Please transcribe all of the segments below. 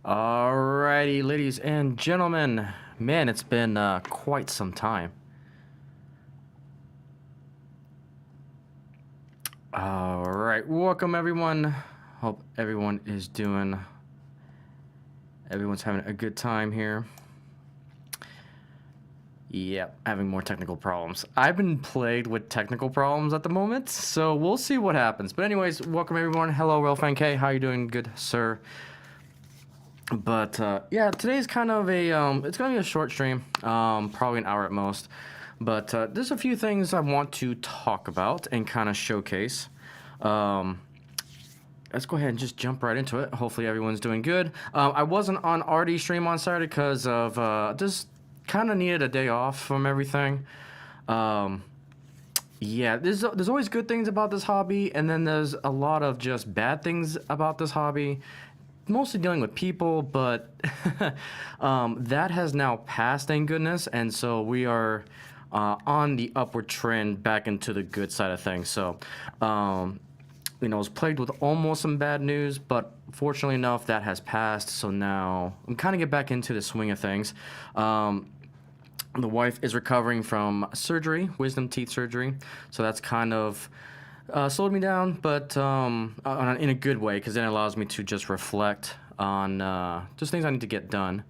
Alrighty, ladies and gentlemen. Man, it's been quite some time. Alright, welcome everyone. Hope everyone's having a good time here. Yep, having more technical problems. I've been plagued with technical problems at the moment, so we'll see what happens. But anyways, welcome everyone. Hello, vrfamily. How you doing, good sir? But yeah, today's kind of it's gonna be a short stream, probably an hour at most. But there's a few things I want to talk about and kind of showcase. Let's go ahead and just jump right into it. Hopefully everyone's doing good. I wasn't on RD stream on Saturday because of just kind of needed a day off from everything. Yeah, there's always good things about this hobby, and then there's a lot of just bad things about this hobby. Mostly dealing with people, but that has now passed, thank goodness, and so we are on the upward trend back into the good side of things. So, I was plagued with almost some bad news, but fortunately enough, that has passed. So now I'm kind of get back into the swing of things. The wife is recovering from surgery, wisdom teeth surgery, so that's kind of slowed me down, but in a good way, because then it allows me to just reflect on just things I need to get done.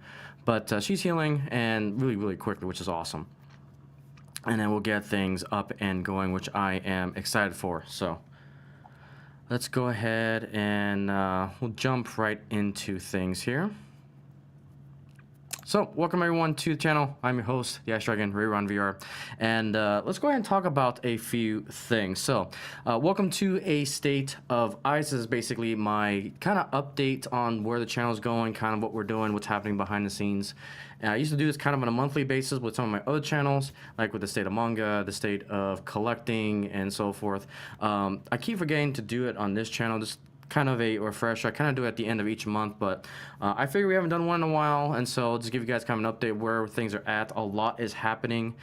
But she's healing, and really, really quickly, which is awesome. And then we'll get things up and going, which I am excited for. So let's go ahead and we'll jump right into things here. So, welcome everyone to the channel. I'm your host, the Icey Railway VR, and let's go ahead and talk about a few things. So, welcome to A State of Ice. This is basically my kind of update on where the channel is going, kind of what we're doing, what's happening behind the scenes. And I used to do this kind of on a monthly basis with some of my other channels, like with the state of manga, the state of collecting, and so forth. I keep forgetting to do it on this channel. Just kind of a refresher. I kind of do it at the end of each month, but I figure we haven't done one in a while, and so I'll just give you guys kind of an update where things are at. A lot is happening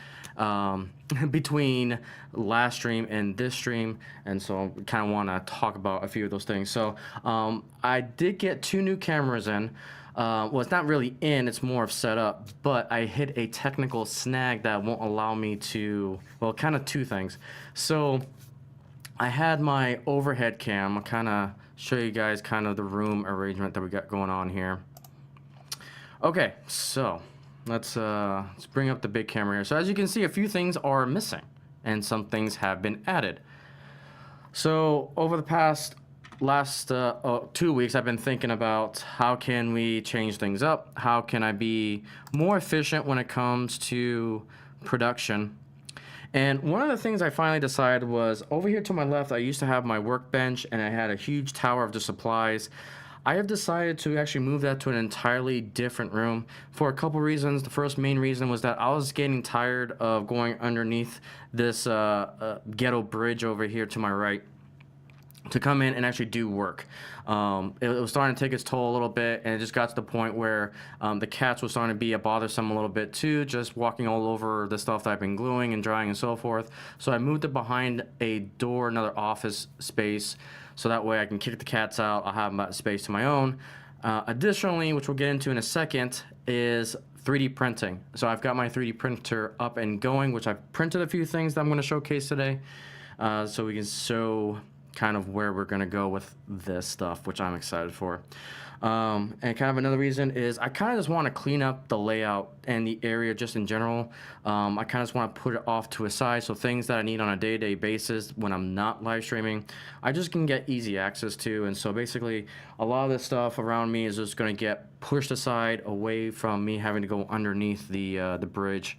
between last stream and this stream, and so I kind of want to talk about a few of those things. So I did get 2 new cameras in. Well, it's not really in, it's more of set up, but I hit a technical snag that won't allow me to, well, kind of 2 things. So I had my overhead cam. I'll kind of show you guys kind of the room arrangement that we got going on here. Okay, so let's bring up the big camera here. So as you can see, a few things are missing, and some things have been added. So over the last 2 weeks, I've been thinking about how can we change things up? How can I be more efficient when it comes to production? And one of the things I finally decided was over here to my left, I used to have my workbench and I had a huge tower of the supplies. I have decided to actually move that to an entirely different room for a couple reasons. The first main reason was that I was getting tired of going underneath this ghetto bridge over here to my right to come in and actually do work. It was starting to take its toll a little bit, and it just got to the point where the cats were starting to be bothersome a little bit too, just walking all over the stuff that I've been gluing and drying and so forth. So I moved it behind a door, another office space, so that way I can kick the cats out. I'll have that space to my own. Additionally, which we'll get into in a second, is 3D printing. So I've got my 3D printer up and going, which I've printed a few things that I'm going to showcase today, so we can show kind of where we're going to go with this stuff, which I'm excited for. And kind of another reason is I kind of just want to clean up the layout and the area just in general. I kind of just want to put it off to a side, so things that I need on a day-to-day basis when I'm not live streaming, I just can get easy access to. And so basically a lot of this stuff around me is just going to get pushed aside away from me having to go underneath the bridge.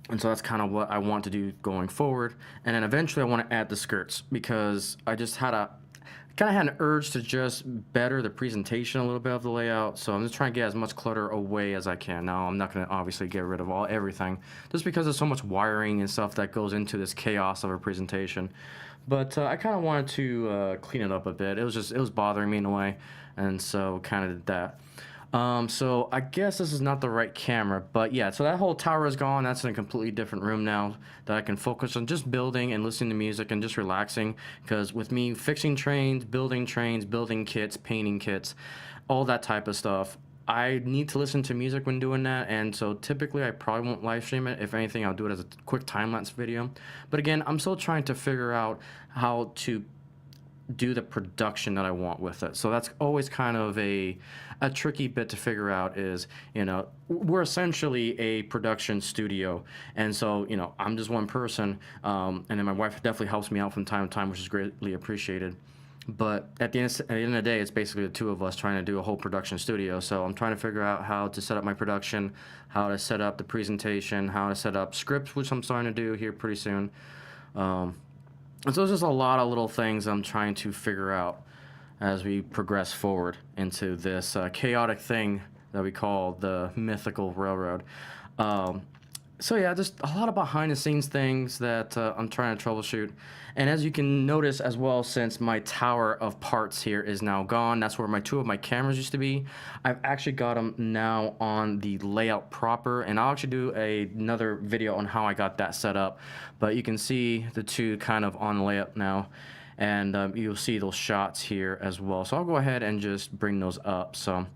And so that's kind of what I want to do going forward. And then eventually I want to add the skirts, because I just had an urge to just better the presentation a little bit of the layout. So I'm just trying to get as much clutter away as I can. Now I'm not going to obviously get rid of everything, just because there's so much wiring and stuff that goes into this chaos of a presentation. But I kind of wanted to clean it up a bit. It was bothering me in a way, and so kind of did that. So I guess this is not the right camera, but yeah, so that whole tower is gone. That's in a completely different room now that I can focus on just building and listening to music and just relaxing. Because with me fixing trains, building kits, painting kits, all that type of stuff, I need to listen to music when doing that. And so typically I probably won't live stream it. If anything, I'll do it as a quick time lapse video. But again, I'm still trying to figure out how to do the production that I want with it. So that's always kind of a tricky bit to figure out is, we're essentially a production studio. And so, I'm just one person. And then my wife definitely helps me out from time to time, which is greatly appreciated. But at the end of the day, it's basically the two of us trying to do a whole production studio. So I'm trying to figure out how to set up my production, how to set up the presentation, how to set up scripts, which I'm starting to do here pretty soon. And so there's just a lot of little things I'm trying to figure out as we progress forward into this chaotic thing that we call the mythical railroad. So yeah, just a lot of behind the scenes things that I'm trying to troubleshoot. And as you can notice as well, since my tower of parts here is now gone, that's where two of my cameras used to be. I've actually got them now on the layout proper, and I'll actually do another video on how I got that set up. But you can see the two kind of on layout now, and you'll see those shots here as well. So I'll go ahead and just bring those up. So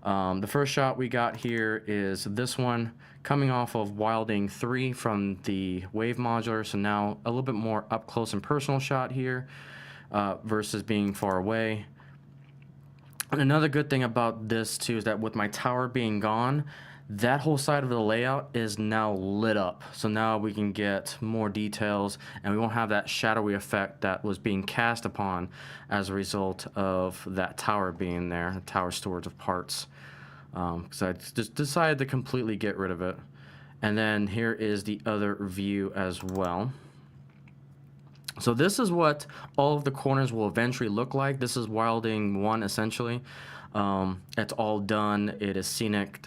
the first shot we got here is this one coming off of Wilding 3 from the Wave modular. So now a little bit more up close and personal shot here versus being far away. And another good thing about this too is that with my tower being gone, that whole side of the layout is now lit up. So now we can get more details and we won't have that shadowy effect that was being cast upon as a result of that tower being there, the tower storage of parts. Because I just decided to completely get rid of it. And then here is the other view as well. So this is what all of the corners will eventually look like. This is Wilding 1 essentially. It's all done, it is scenic,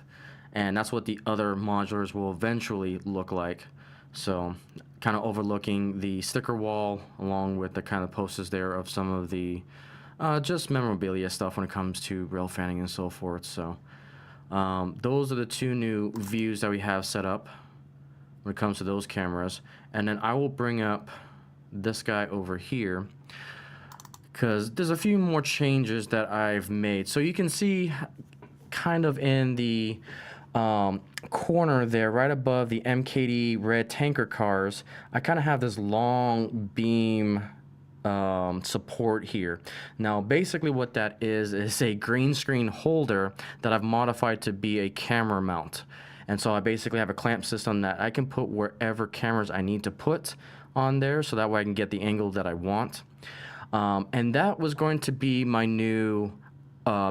and that's what the other modulars will eventually look like. So kind of overlooking the sticker wall along with the kind of posters there of some of the just memorabilia stuff when it comes to rail fanning and so forth. So those are the two new views that we have set up when it comes to those cameras. And then I will bring up this guy over here because there's a few more changes that I've made. So you can see kind of in the corner there right above the MKD red tanker cars, I kind of have this long beam support here. Now basically what that is a green screen holder that I've modified to be a camera mount. And so I basically have a clamp system that I can put wherever cameras I need to put on there, so that way I can get the angle that I want. And that was going to be my new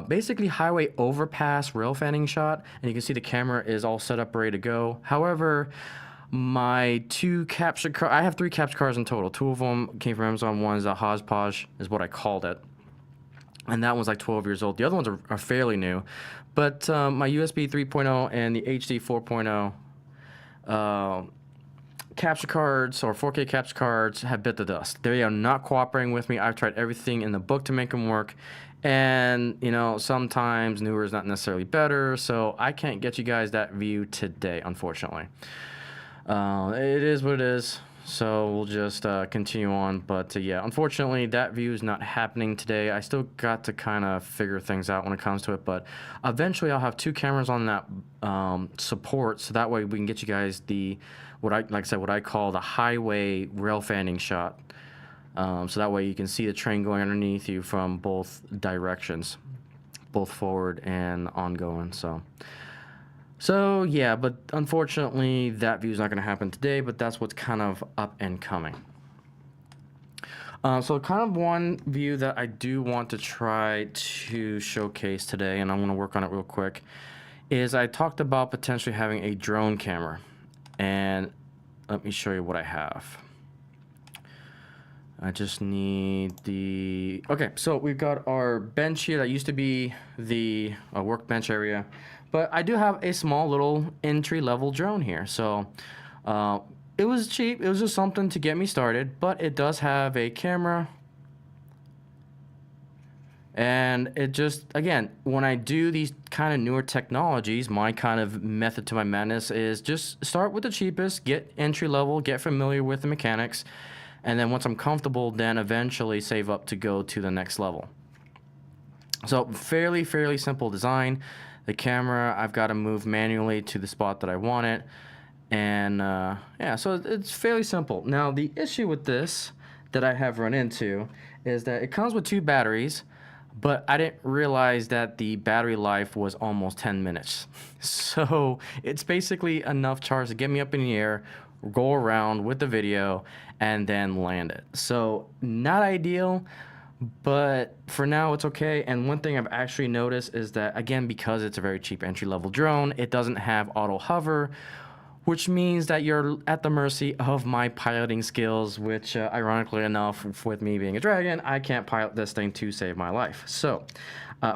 basically highway overpass rail fanning shot, and you can see the camera is all set up ready to go. However, my two captured cars, I have 3 captured cars in total. 2 of them came from Amazon. One is a hodgepodge, is what I called it. And that one's like 12 years old. The other ones are fairly new. But my USB 3.0 and the HD 4.0 capture cards or 4K capture cards have bit the dust. They are not cooperating with me. I've tried everything in the book to make them work. And, sometimes newer is not necessarily better. So I can't get you guys that view today, unfortunately. It is what it is, so we'll just continue on. But yeah, unfortunately, that view is not happening today. I still got to kind of figure things out when it comes to it, but eventually I'll have 2 cameras on that support, so that way we can get you guys what I call the highway rail fanning shot. So that way you can see the train going underneath you from both directions, both forward and ongoing. So yeah, but unfortunately that view is not going to happen today, but that's what's kind of up and coming. So kind of one view that I do want to try to showcase today, and I'm going to work on it real quick, is I talked about potentially having a drone camera. And let me show you what I have. I just need okay, so we've got our bench here that used to be the workbench area. But I do have a small little entry-level drone here. So it was cheap. It was just something to get me started. But it does have a camera, And it just, again, when I do these kind of newer technologies, my kind of method to my madness is just start with the cheapest, get entry level, get familiar with the mechanics, and then once I'm comfortable, then eventually save up to go to the next level. So fairly simple design. The camera, I've got to move manually to the spot that I want it. And yeah, so it's fairly simple. Now, the issue with this that I have run into is that it comes with 2 batteries, but I didn't realize that the battery life was almost 10 minutes. So it's basically enough charge to get me up in the air, go around with the video, and then land it. So not ideal, but for now it's okay. And one thing I've actually noticed is that, again, because it's a very cheap entry-level drone, it doesn't have auto hover, which means that you're at the mercy of my piloting skills, which ironically enough, with me being a dragon, I can't pilot this thing to save my life. So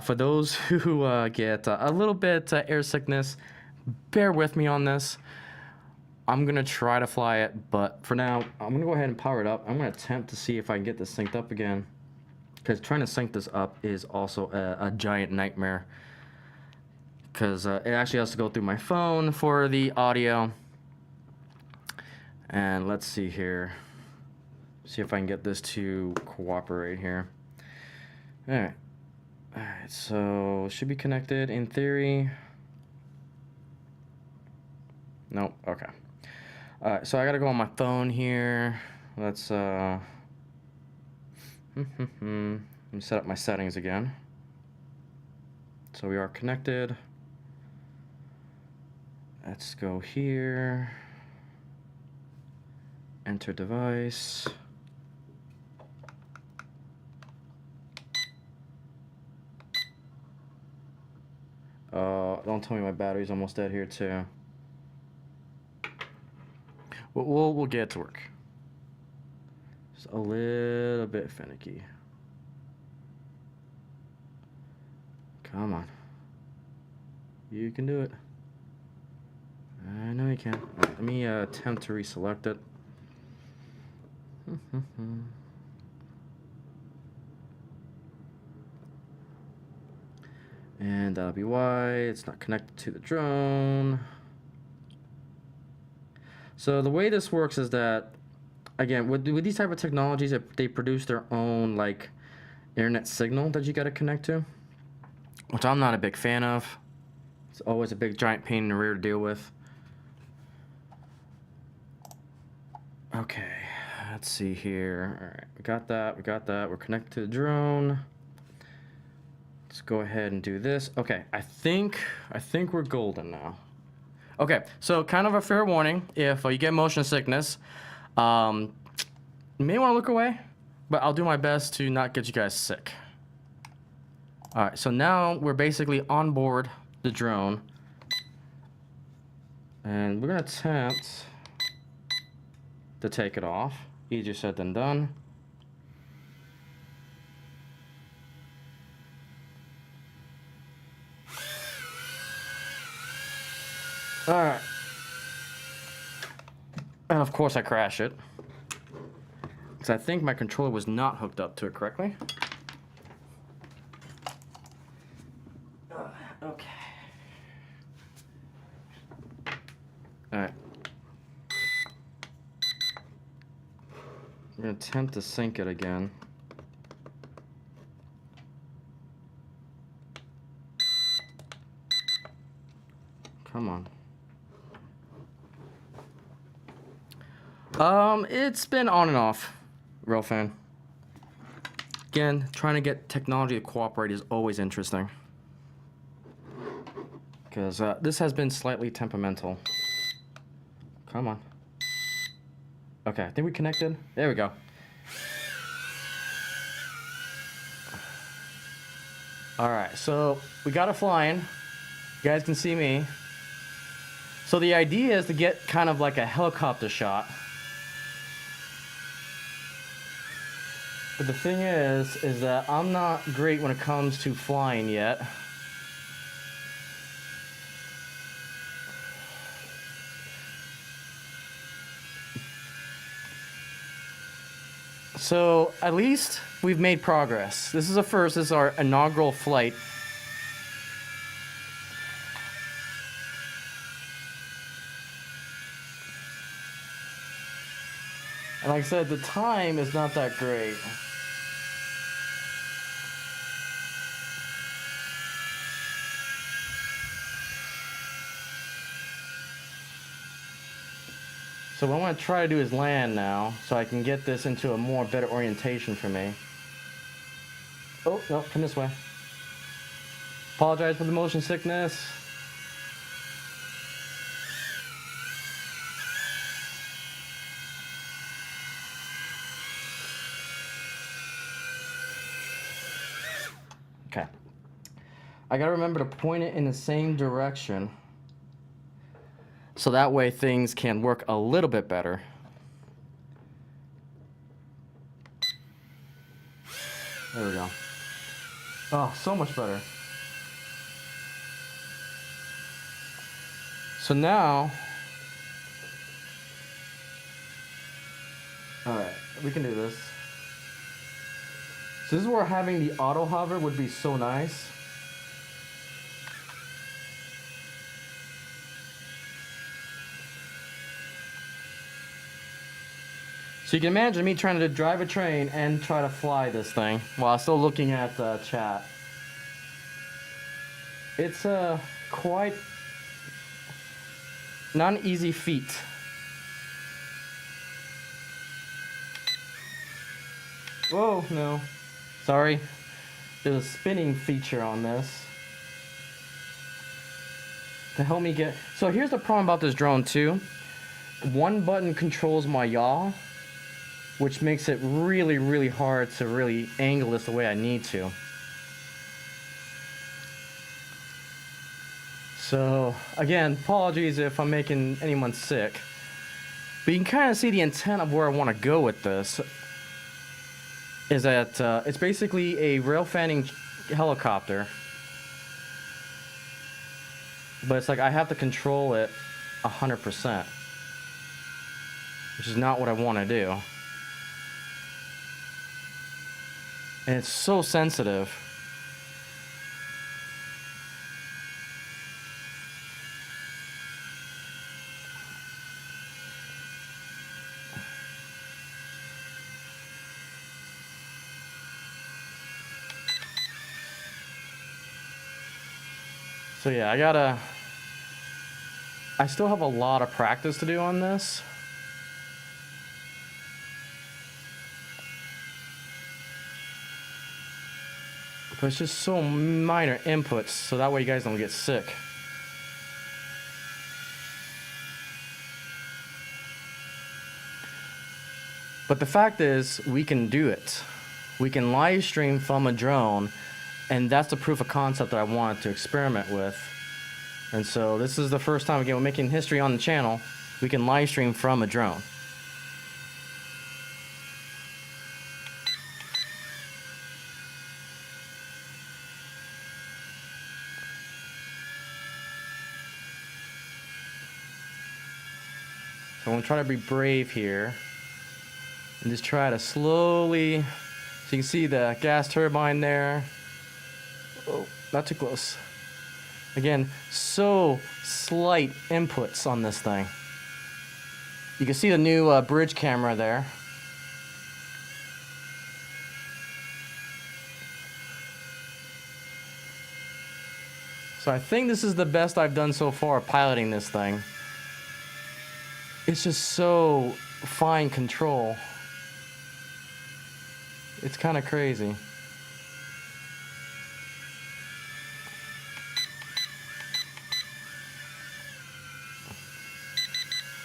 for those who get a little bit air sickness, bear with me on this. I'm going to try to fly it, but for now, I'm going to go ahead and power it up. I'm going to attempt to see if I can get this synced up again, because trying to sync this up is also a giant nightmare, because it actually has to go through my phone for the audio. And let's see here. See if I can get this to cooperate here. Alright. Alright, so should be connected in theory. Nope, okay. Alright, so I gotta go on my phone here. Let's let me set up my settings again. So we are connected. Let's go here. Enter device. Don't tell me my battery's almost dead here too. We'll get it to work. Just a little bit finicky. Come on. You can do it. I know you can. Right, let me attempt to reselect it. And that'll be why it's not connected to the drone. So the way this works is that, again, with these type of technologies, they produce their own like internet signal that you got to connect to, which I'm not a big fan of. It's always a big giant pain in the rear to deal with. Okay, let's see here. All right, we got that. We're connected to the drone. Let's go ahead and do this. Okay, I think we're golden now. Okay, so kind of a fair warning. If you get motion sickness, you may want to look away, but I'll do my best to not get you guys sick. All right, so now we're basically on board the drone, and we're gonna attempt to take it off. Easier said than done. All right. And of course I crash it, because I think my controller was not hooked up to it correctly. Okay. All right. I'm gonna attempt to sync it again. Come on. It's been on and off, real fan. Again, trying to get technology to cooperate is always interesting, because this has been slightly temperamental. Come on. Okay, I think we connected. There we go. All right, so we got it flying. You guys can see me. So the idea is to get kind of like a helicopter shot. But the thing is that I'm not great when it comes to flying yet. So at least we've made progress. This is a first. This is our inaugural flight. And like I said, the time is not that great. So what I want to try to do is land now, so I can get this into a more better orientation for me. Oh, no, come this way. Apologize for the motion sickness. Okay. I gotta remember to point it in the same direction, so that way things can work a little bit better. There we go. Oh, so much better. So now, all right, we can do this. So this is where having the auto hover would be so nice. So you can imagine me trying to drive a train and try to fly this thing while still looking at the chat. It's quite not an easy feat. Whoa, no. Sorry. There's a spinning feature on this to help me get... So here's the problem about this drone too. One button controls my yaw, which makes it really, really hard to really angle this the way I need to. So, again, apologies if I'm making anyone sick. But you can kind of see the intent of where I want to go with this. Is that it's basically a rail fanning helicopter. But it's like I have to control it 100%. Which is not what I want to do. And it's so sensitive. So yeah, I still have a lot of practice to do on this. But it's just so minor inputs, so that way you guys don't get sick. But the fact is, we can do it. We can live stream from a drone, and that's the proof of concept that I wanted to experiment with. And so this is the first time, again, we're making history on the channel. We can live stream from a drone. So I'm gonna try to be brave here and just try to slowly, so you can see the gas turbine there. Oh, not too close. Again, so slight inputs on this thing. You can see the new bridge camera there. So I think this is the best I've done so far piloting this thing. It's just so fine control. It's kind of crazy.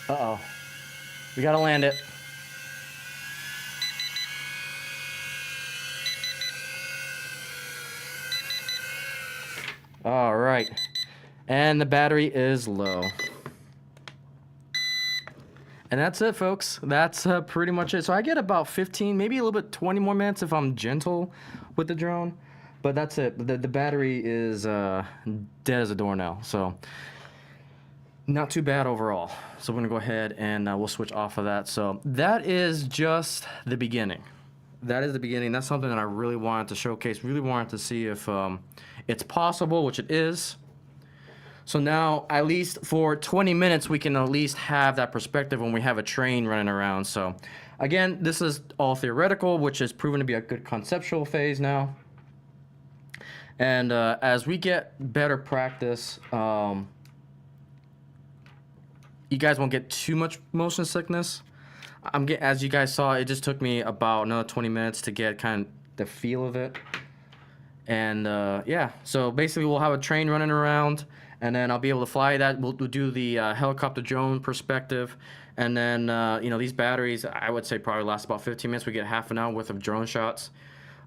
Uh-oh. We gotta land it. All right. And the battery is low. And that's it, folks. That's pretty much it. So I get about 15, maybe a little bit 20 more minutes if I'm gentle with the drone. But that's it. The battery is dead as a doornail. So not too bad overall. So we're going to go ahead and we'll switch off of that. So that is just the beginning. that is the beginning. That's something that I really wanted to showcase, really wanted to see if it's possible, which it is. So now, at least for 20 minutes, we can at least have that perspective when we have a train running around. So again, this is all theoretical, which is proven to be a good conceptual phase now. And as we get better practice, you guys won't get too much motion sickness. As you guys saw, it just took me about another 20 minutes to get kind of the feel of it. And yeah, so basically we'll have a train running around, and then I'll be able to fly that. We'll do the helicopter drone perspective, and then these batteries, I would say probably last about 15 minutes. We get half an hour worth of drone shots.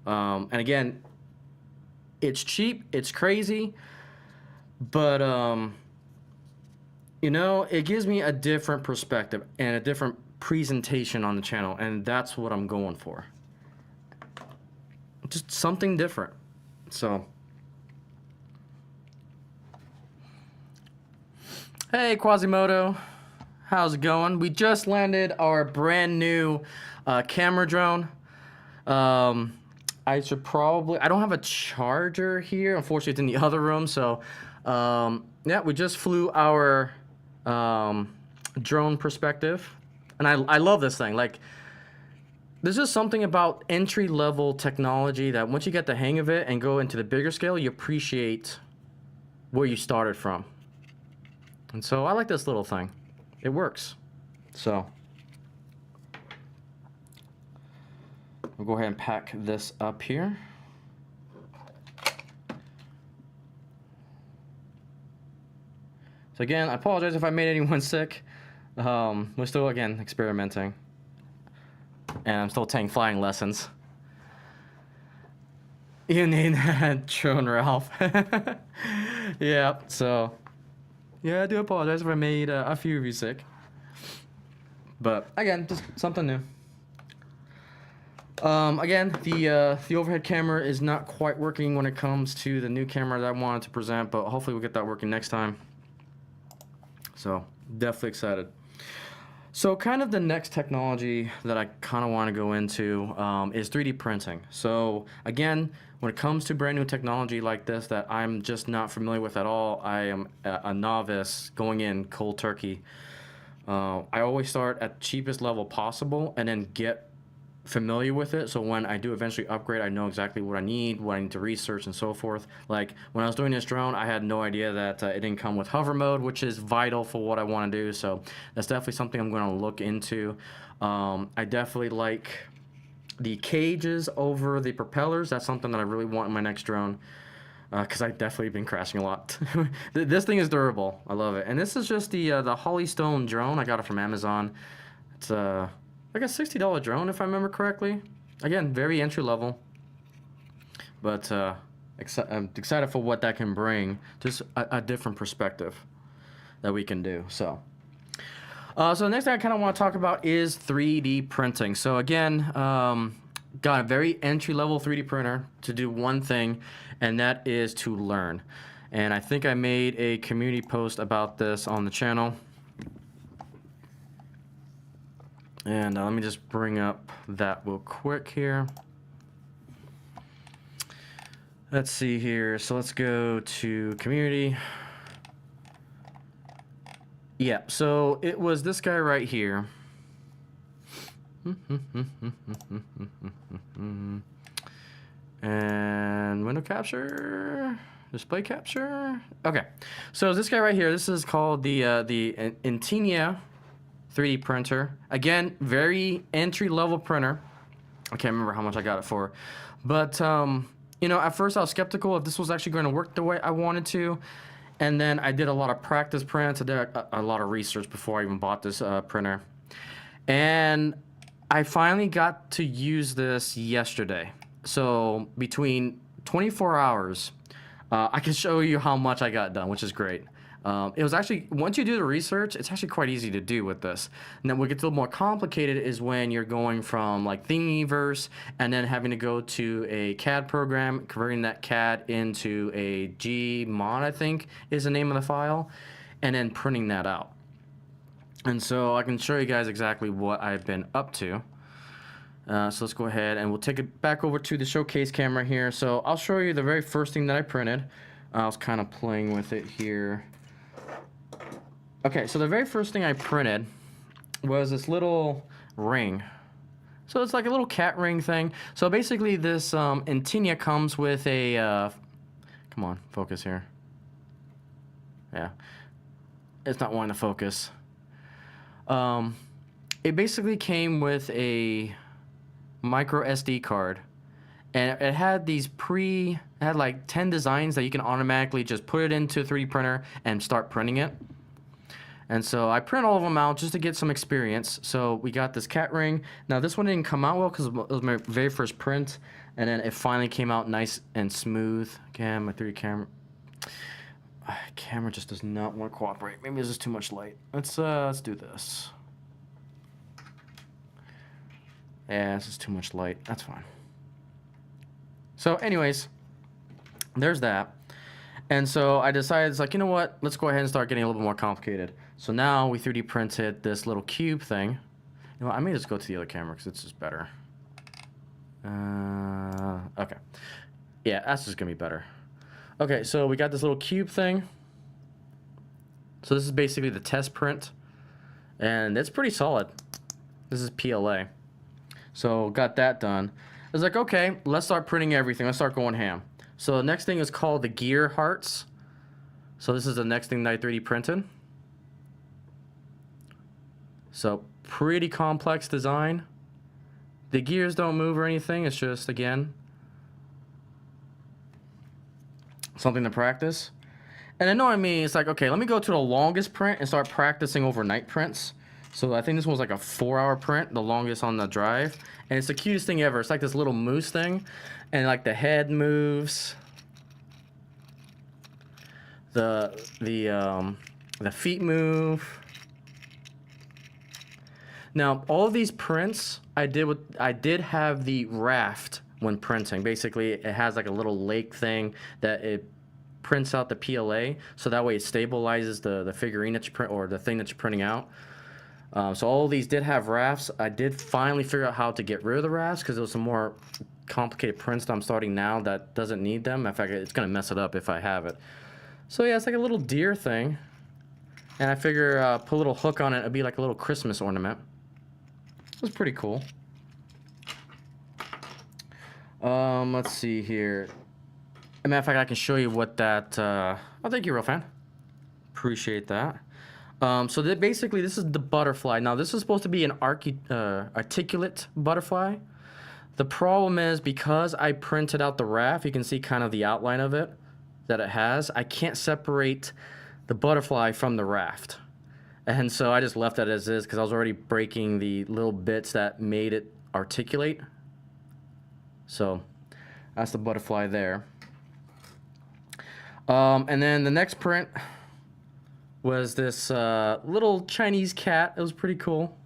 And again, it's cheap, it's crazy, but it gives me a different perspective and a different presentation on the channel, and that's what I'm going for. Just something different. So, hey Quasimodo, how's it going? We just landed our brand new camera drone. I don't have a charger here. Unfortunately, it's in the other room. So, yeah, we just flew our drone perspective. And I love this thing. Like, there's just something about entry-level technology that once you get the hang of it and go into the bigger scale, you appreciate where you started from. And so I like this little thing. It works. So we'll go ahead and pack this up here. So again, I apologize if I made anyone sick. We're still, again, experimenting. And I'm still taking flying lessons. You need that drone, Ralph. Yeah, so... yeah, I do apologize if I made a few of you sick. But, again, just something new. Again, the overhead camera is not quite working when it comes to the new camera that I wanted to present, but hopefully we'll get that working next time. So, definitely excited. So, kind of the next technology that I kind of want to go into is 3D printing. So, again, when it comes to brand new technology like this that I'm just not familiar with at all, I am a novice going in cold turkey. I always start at the cheapest level possible and then get familiar with it, so when I do eventually upgrade, I know exactly what I need to research and so forth. Like when I was doing this drone, I had no idea that it didn't come with hover mode, which is vital for what I want to do, so that's definitely something I'm going to look into. I definitely like the cages over the propellers. That's something that I really want in my next drone, because I've definitely been crashing a lot. This thing is durable. I love it. And this is just the Hollystone drone. I got it from Amazon. It's like a $60 drone, if I remember correctly. Again, very entry level. But I'm excited for what that can bring. Just a different perspective that we can do. So the next thing I kind of want to talk about is 3D printing. So again, got a very entry level 3D printer to do one thing, and that is to learn. And I think I made a community post about this on the channel. And let me just bring up that real quick here. Let's see here. So let's go to community. Yeah, so it was this guy right here. And window capture, display capture. Okay, so this guy right here, this is called the Intinia 3D printer. Again, very entry-level printer. I can't remember how much I got it for. But, at first I was skeptical if this was actually going to work the way I wanted to. And then I did a lot of practice prints. I did a lot of research before I even bought this printer. And I finally got to use this yesterday. So between 24 hours, I can show you how much I got done, which is great. It was actually, once you do the research, it's actually quite easy to do with this. And then what gets a little more complicated is when you're going from like Thingiverse and then having to go to a CAD program, converting that CAD into a Gmod, I think is the name of the file, and then printing that out. And so I can show you guys exactly what I've been up to. So let's go ahead and we'll take it back over to the showcase camera here. So I'll show you the very first thing that I printed. I was kind of playing with it here. Okay, so the very first thing I printed was this little ring. So it's like a little cat ring thing. So basically this antenna comes with a, come on, focus here. Yeah, it's not wanting to focus. It basically came with a micro SD card, and it had these it had like 10 designs that you can automatically just put it into a 3D printer and start printing it. And so I print all of them out just to get some experience. So we got this cat ring. Now this one didn't come out well because it was my very first print, and then it finally came out nice and smooth. Again, my 3D camera just does not want to cooperate. Maybe this is too much light. Let's do this. Yeah, this is too much light. That's fine. So anyways, there's that. And so I decided, it's like, you know what? Let's go ahead and start getting a little bit more complicated. So now we 3D printed this little cube thing. You know what? I may just go to the other camera because it's just better. Okay. Yeah, that's just going to be better. Okay, so we got this little cube thing. So this is basically the test print. And it's pretty solid. This is PLA. So got that done. I was like, okay, let's start printing everything. Let's start going ham. So the next thing is called the gear hearts. So this is the next thing that I 3D printed. So pretty complex design. The gears don't move or anything. It's just, again, something to practice. And then knowing me, it's like, okay, let me go to the longest print and start practicing overnight prints. So I think this one was like a 4-hour print, the longest on the drive. And it's the cutest thing ever. It's like this little moose thing. And like the head moves. The feet move. Now, all of these prints I did have the raft when printing. Basically, it has like a little lake thing that it prints out the PLA. So that way it stabilizes the figurine that you print, or the thing that you're printing out. So all of these did have rafts. I did finally figure out how to get rid of the rafts because there was some more complicated prints that I'm starting now that doesn't need them. In fact, it's going to mess it up if I have it. So yeah, it's like a little deer thing. And I figure put a little hook on it. It'd be like a little Christmas ornament. It was pretty cool. Let's see here. As a matter of fact, I can show you what that... oh, thank you, real fan. Appreciate that. So basically, this is the butterfly. Now, this is supposed to be an articulate butterfly. The problem is, because I printed out the raft, you can see kind of the outline of it that it has. I can't separate the butterfly from the raft. And so I just left it as is because I was already breaking the little bits that made it articulate. So that's the butterfly there. And then the next print was this little Chinese cat. It was pretty cool.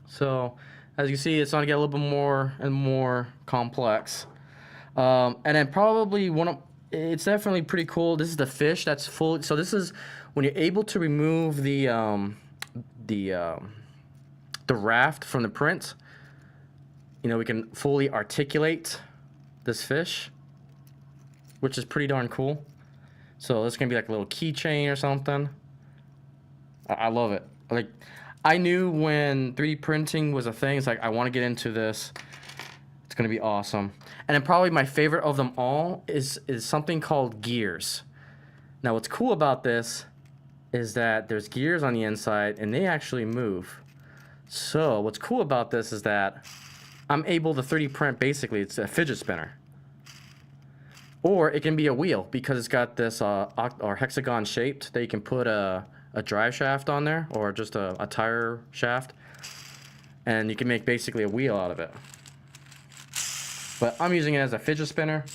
So, as you see, it's starting to get a little bit more and more complex. And then probably it's definitely pretty cool. This is the fish that's full. So this is when you're able to remove the raft from the print. You know, we can fully articulate this fish, which is pretty darn cool. So this is gonna be like a little keychain or something. I love it. Like, I knew when 3D printing was a thing, it's like, I want to get into this. It's gonna be awesome. And then probably my favorite of them all is something called gears. Now what's cool about this is that there's gears on the inside and they actually move. So what's cool about this is that I'm able to 3D print, basically, it's a fidget spinner. Or it can be a wheel because it's got this or hexagon shaped that you can put a drive shaft on there, or just a tire shaft. And you can make basically a wheel out of it. But I'm using it as a fidget spinner.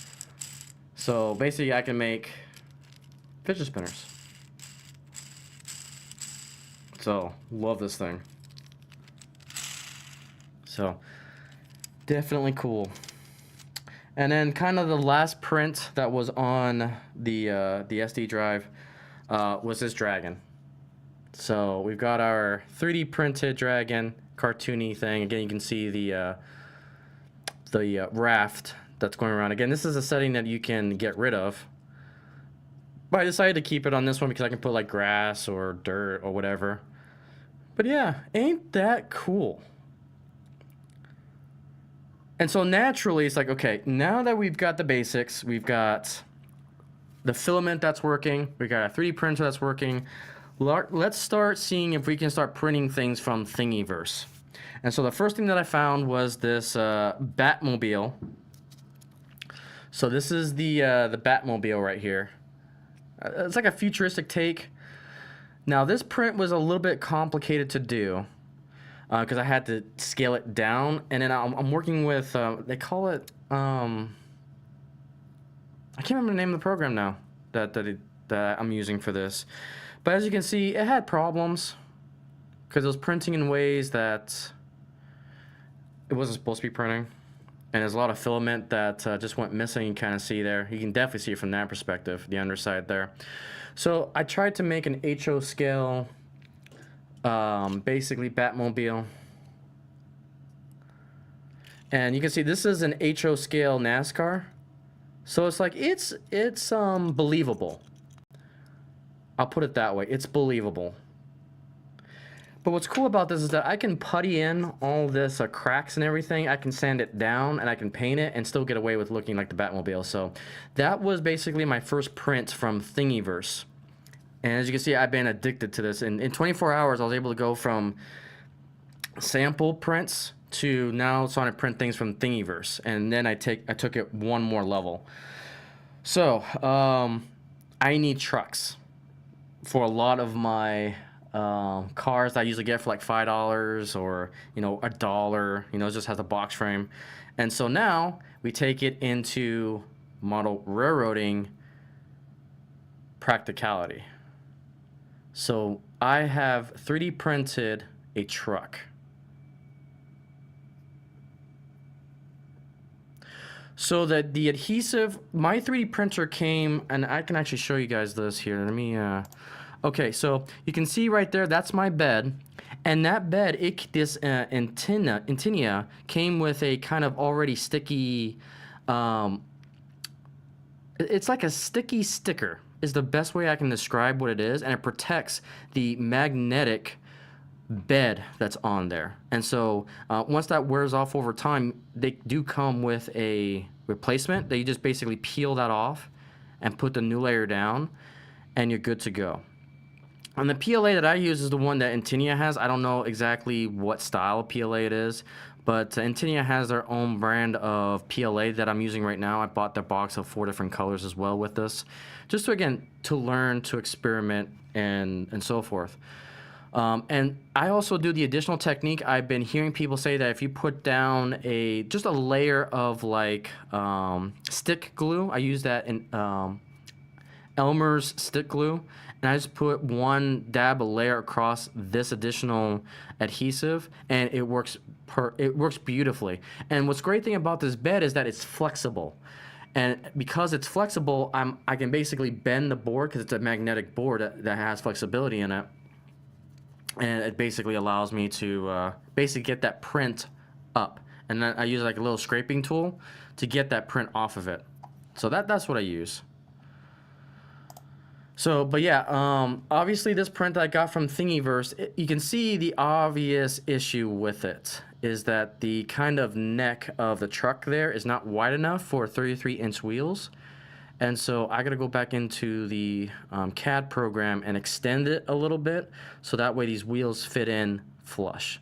So basically I can make fidget spinners. So, love this thing. So, definitely cool. And then kind of the last print that was on the SD drive was this dragon. So we've got our 3D printed dragon, cartoony thing. Again, you can see the raft that's going around. Again, this is a setting that you can get rid of. But I decided to keep it on this one because I can put like grass or dirt or whatever. But yeah, ain't that cool? And so naturally, it's like, okay, now that we've got the basics, we've got the filament that's working, we got a 3D printer that's working, let's start seeing if we can start printing things from Thingiverse. And so the first thing that I found was this Batmobile. So this is the Batmobile right here. It's like a futuristic take. Now this print was a little bit complicated to do because I had to scale it down, and then I'm working with they call it I can't remember the name of the program now that I'm using for this. But as you can see, it had problems because it was printing in ways that it wasn't supposed to be printing. And there's a lot of filament that just went missing. You kind of see there. You can definitely see it from that perspective, the underside there. So I tried to make an HO scale, basically Batmobile. And you can see this is an HO scale NASCAR. So it's like, it's believable. I'll put it that way. It's believable. But what's cool about this is that I can putty in all this cracks and everything. I can sand it down and I can paint it and still get away with looking like the Batmobile. So that was basically my first print from Thingiverse. And as you can see, I've been addicted to this. And in 24 hours, I was able to go from sample prints to now starting to print things from Thingiverse. And then I took it one more level. So I need trucks for a lot of my cars that I usually get for like $5 or $1. It just has a box frame. And so now we take it into model railroading practicality. So I have 3D printed a truck. So that the adhesive, my 3D printer came, and I can actually show you guys this here. Let me okay, so you can see right there, that's my bed. And that bed, this antenna came with a kind of already sticky, it's like a sticky sticker is the best way I can describe what it is. And it protects the magnetic bed that's on there. And so once that wears off over time, they do come with a replacement. They just basically peel that off and put the new layer down, and you're good to go. And the PLA that I use is the one that Antinia has. I don't know exactly what style of PLA it is, but Antinia has their own brand of PLA that I'm using right now. I bought their box of 4 different colors as well with this, just to, again, to learn, to experiment, and so forth. And I also do the additional technique. I've been hearing people say that if you put down just a layer of like stick glue, I use that in Elmer's stick glue, and I just put one dab a layer across this additional adhesive, and it works beautifully. And what's great thing about this bed is that it's flexible. And because it's flexible, I can basically bend the board because it's a magnetic board that has flexibility in it. And it basically allows me to basically get that print up. And then I use like a little scraping tool to get that print off of it. So that's what I use. So, but yeah, obviously this print that I got from Thingiverse, you can see the obvious issue with it is that the kind of neck of the truck there is not wide enough for 33-inch wheels. And so I got to go back into the CAD program and extend it a little bit so that way these wheels fit in flush.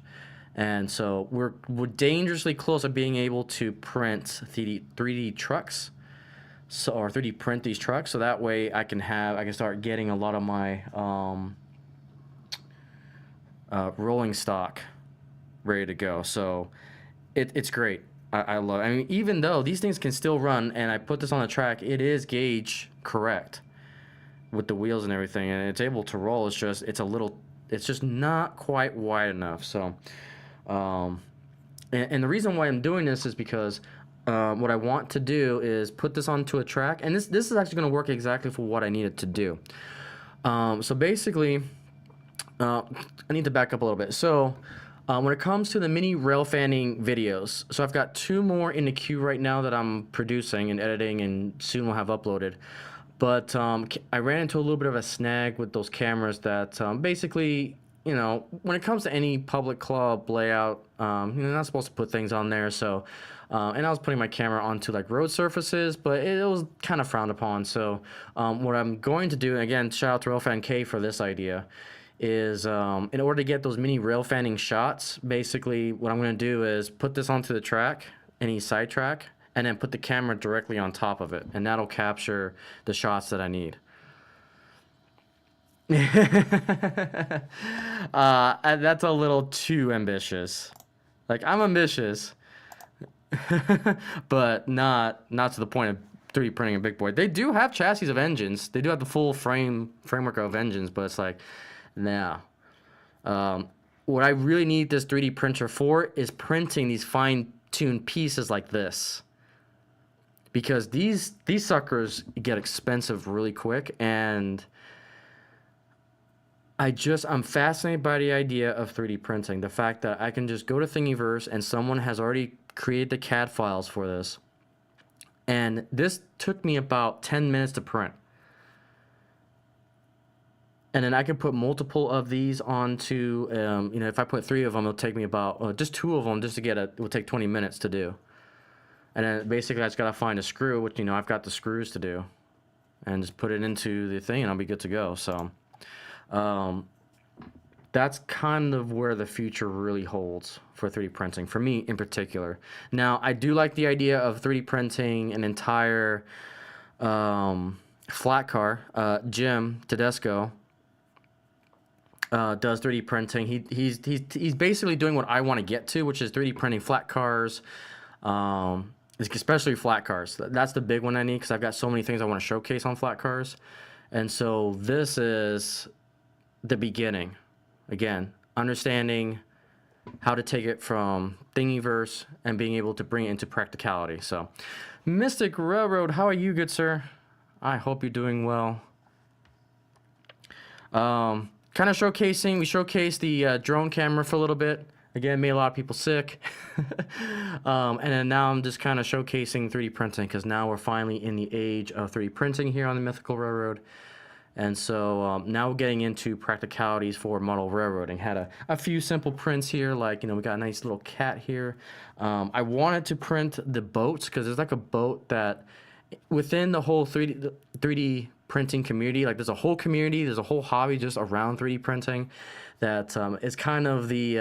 And so we're dangerously close to being able to print 3D trucks, or 3D print these trucks, so that way I can start getting a lot of my rolling stock ready to go. So it's great. I love it. I mean, even though these things can still run, and I put this on the track, it is gauge correct with the wheels and everything, and it's able to roll. It's just not quite wide enough. So, and the reason why I'm doing this is because what I want to do is put this onto a track, and this is actually going to work exactly for what I need it to do. So basically, I need to back up a little bit. So, when it comes to the mini rail fanning videos, so I've got 2 more in the queue right now that I'm producing and editing, and soon will have uploaded. But I ran into a little bit of a snag with those cameras that basically, when it comes to any public club layout, you're not supposed to put things on there. So, and I was putting my camera onto like road surfaces, but it was kind of frowned upon. So, what I'm going to do, and again, shout out to Railfan K for this idea, is in order to get those mini rail fanning shots, basically what I'm going to do is put this onto the track, any side track, and then put the camera directly on top of it, and that'll capture the shots that I need. That's a little too ambitious. Like, I'm ambitious, but not to the point of 3D printing a big boy. They do have chassis of engines. They do have the full framework of engines, but it's like, nah. What I really need this 3D printer for is printing these fine-tuned pieces like this. Because these suckers get expensive really quick, and I'm fascinated by the idea of 3D printing. The fact that I can just go to Thingiverse and someone has already created the CAD files for this. And this took me about 10 minutes to print. And then I can put multiple of these onto, if I put 3 of them, it'll take me about, just 2 of them just to get it will take 20 minutes to do. And then basically I just got to find a screw, which, I've got the screws to do. And just put it into the thing and I'll be good to go. So that's kind of where the future really holds for 3D printing, for me in particular. Now, I do like the idea of 3D printing an entire flat car. Jim Tedesco does 3D printing. He's basically doing what I want to get to, which is 3D printing flat cars, especially flat cars. That's the big one I need because I've got so many things I want to showcase on flat cars. And so this is the beginning. Again, understanding how to take it from Thingiverse and being able to bring it into practicality. So, Mystic Railroad, how are you, good sir? I hope you're doing well. Kind of we showcased the drone camera for a little bit. Again, made a lot of people sick. And then now I'm just kind of showcasing 3D printing because now we're finally in the age of 3D printing here on the Mythical Railroad. And so now we're getting into practicalities for model railroading. Had a few simple prints here, like, we got a nice little cat here. I wanted to print the boats because there's like a boat that within the whole 3D printing community, like there's a whole community, there's a whole hobby just around 3D printing that is kind of the,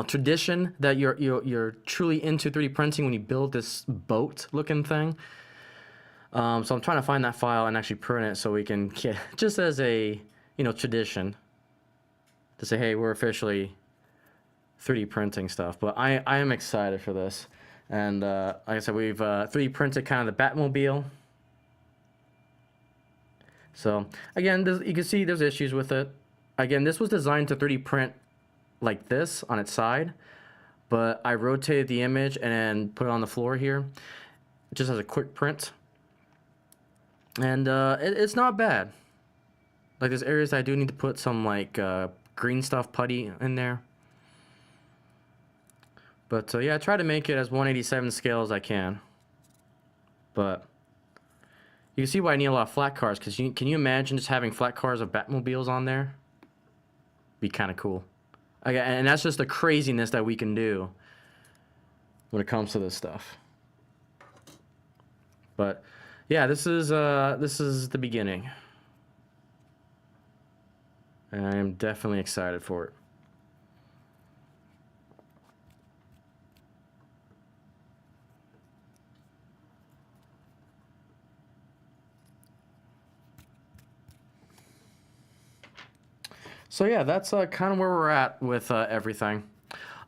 tradition that you're truly into 3D printing when you build this boat looking thing. So I'm trying to find that file and actually print it so we can get, just as a, tradition to say, hey, we're officially 3D printing stuff. But I am excited for this. And like I said, we've 3D printed kind of the Batmobile. So again, you can see there's issues with it. Again, this was designed to 3D print like this on its side. But I rotated the image and then put it on the floor here just as a quick print. And it's not bad. Like, there's areas I do need to put some, like, green stuff putty in there. But, yeah, I try to make it as 1/87 scale as I can. But you can see why I need a lot of flat cars, because can you imagine just having flat cars of Batmobiles on there? Be kind of cool. And that's just the craziness that we can do when it comes to this stuff. But yeah, this is the beginning. And I am definitely excited for it. So yeah, that's kind of where we're at with everything.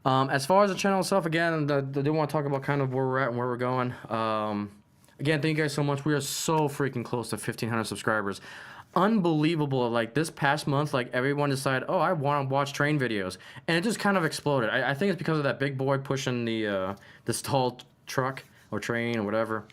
As far as the channel itself, again, I do want to talk about kind of where we're at and where we're going. Again, thank you guys so much. We are so freaking close to 1,500 subscribers. Unbelievable. Like, this past month, like, everyone decided, oh, I want to watch train videos. And it just kind of exploded. I think it's because of that big boy pushing the stalled truck or train or whatever.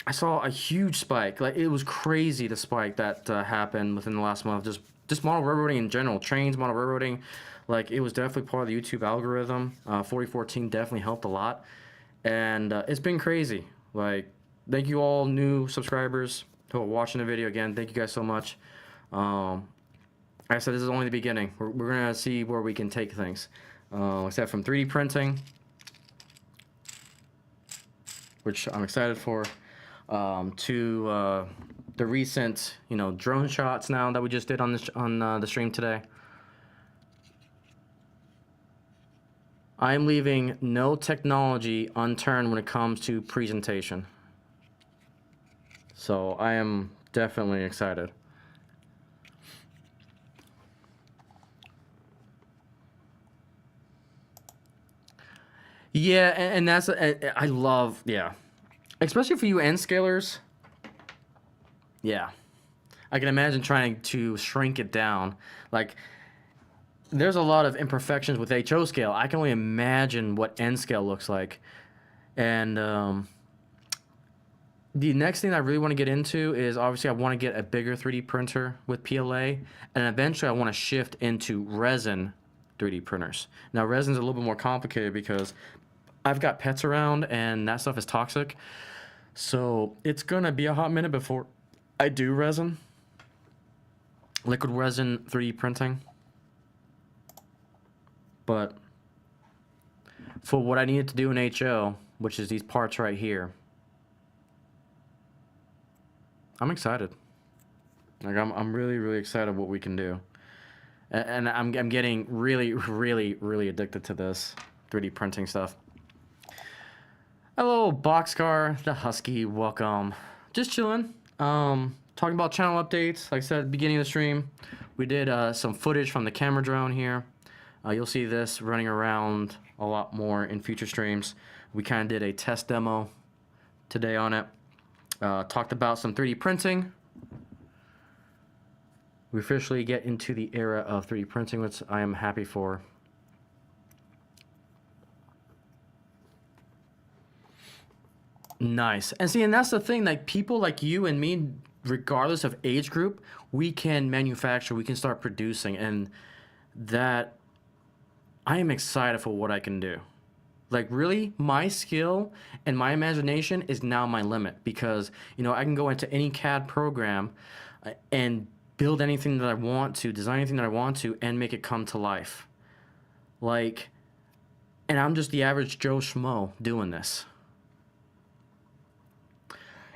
I saw a huge spike. Like, it was crazy, the spike that happened within the last month. Just model railroading in general, trains, model railroading. Like, it was definitely part of the YouTube algorithm. 4014 definitely helped a lot, and it's been crazy. Like, thank you all new subscribers who are watching the video again. Thank you guys so much. Like I said, this is only the beginning. We're gonna see where we can take things. Except from 3D printing, which I'm excited for, to the recent, drone shots now that we just did on the stream today. I'm leaving no technology unturned when it comes to presentation. So I am definitely excited. Yeah, and that's I love, yeah, especially for you N scalers. Yeah, I can imagine trying to shrink it down. Like, there's a lot of imperfections with HO scale. I can only imagine what N scale looks like. And the next thing I really want to get into is, obviously, I want to get a bigger 3D printer with PLA, and eventually I want to shift into resin 3D printers. Now, resin's a little bit more complicated because I've got pets around and that stuff is toxic. So it's going to be a hot minute before I do resin. Liquid resin 3D printing. But for what I needed to do in HO, which is these parts right here, I'm excited. Like, I'm really, really excited what we can do. And I'm getting really, really, really addicted to this 3D printing stuff. Hello, Boxcar, the Husky, welcome. Just chilling. Talking about channel updates. Like I said at the beginning of the stream, we did some footage from the camera drone here. You'll see this running around a lot more in future streams. We kind of did a test demo today on it. Talked about some 3D printing. We officially get into the era of 3D printing, which I am happy for. Nice. And see, and that's the thing, like, people like you and me, regardless of age group, we can manufacture, we can start producing, and that, I am excited for what I can do. Like, really, my skill and my imagination is now my limit, because, I can go into any CAD program and build anything that I want to, design anything that I want to, and make it come to life. Like, and I'm just the average Joe Schmo doing this.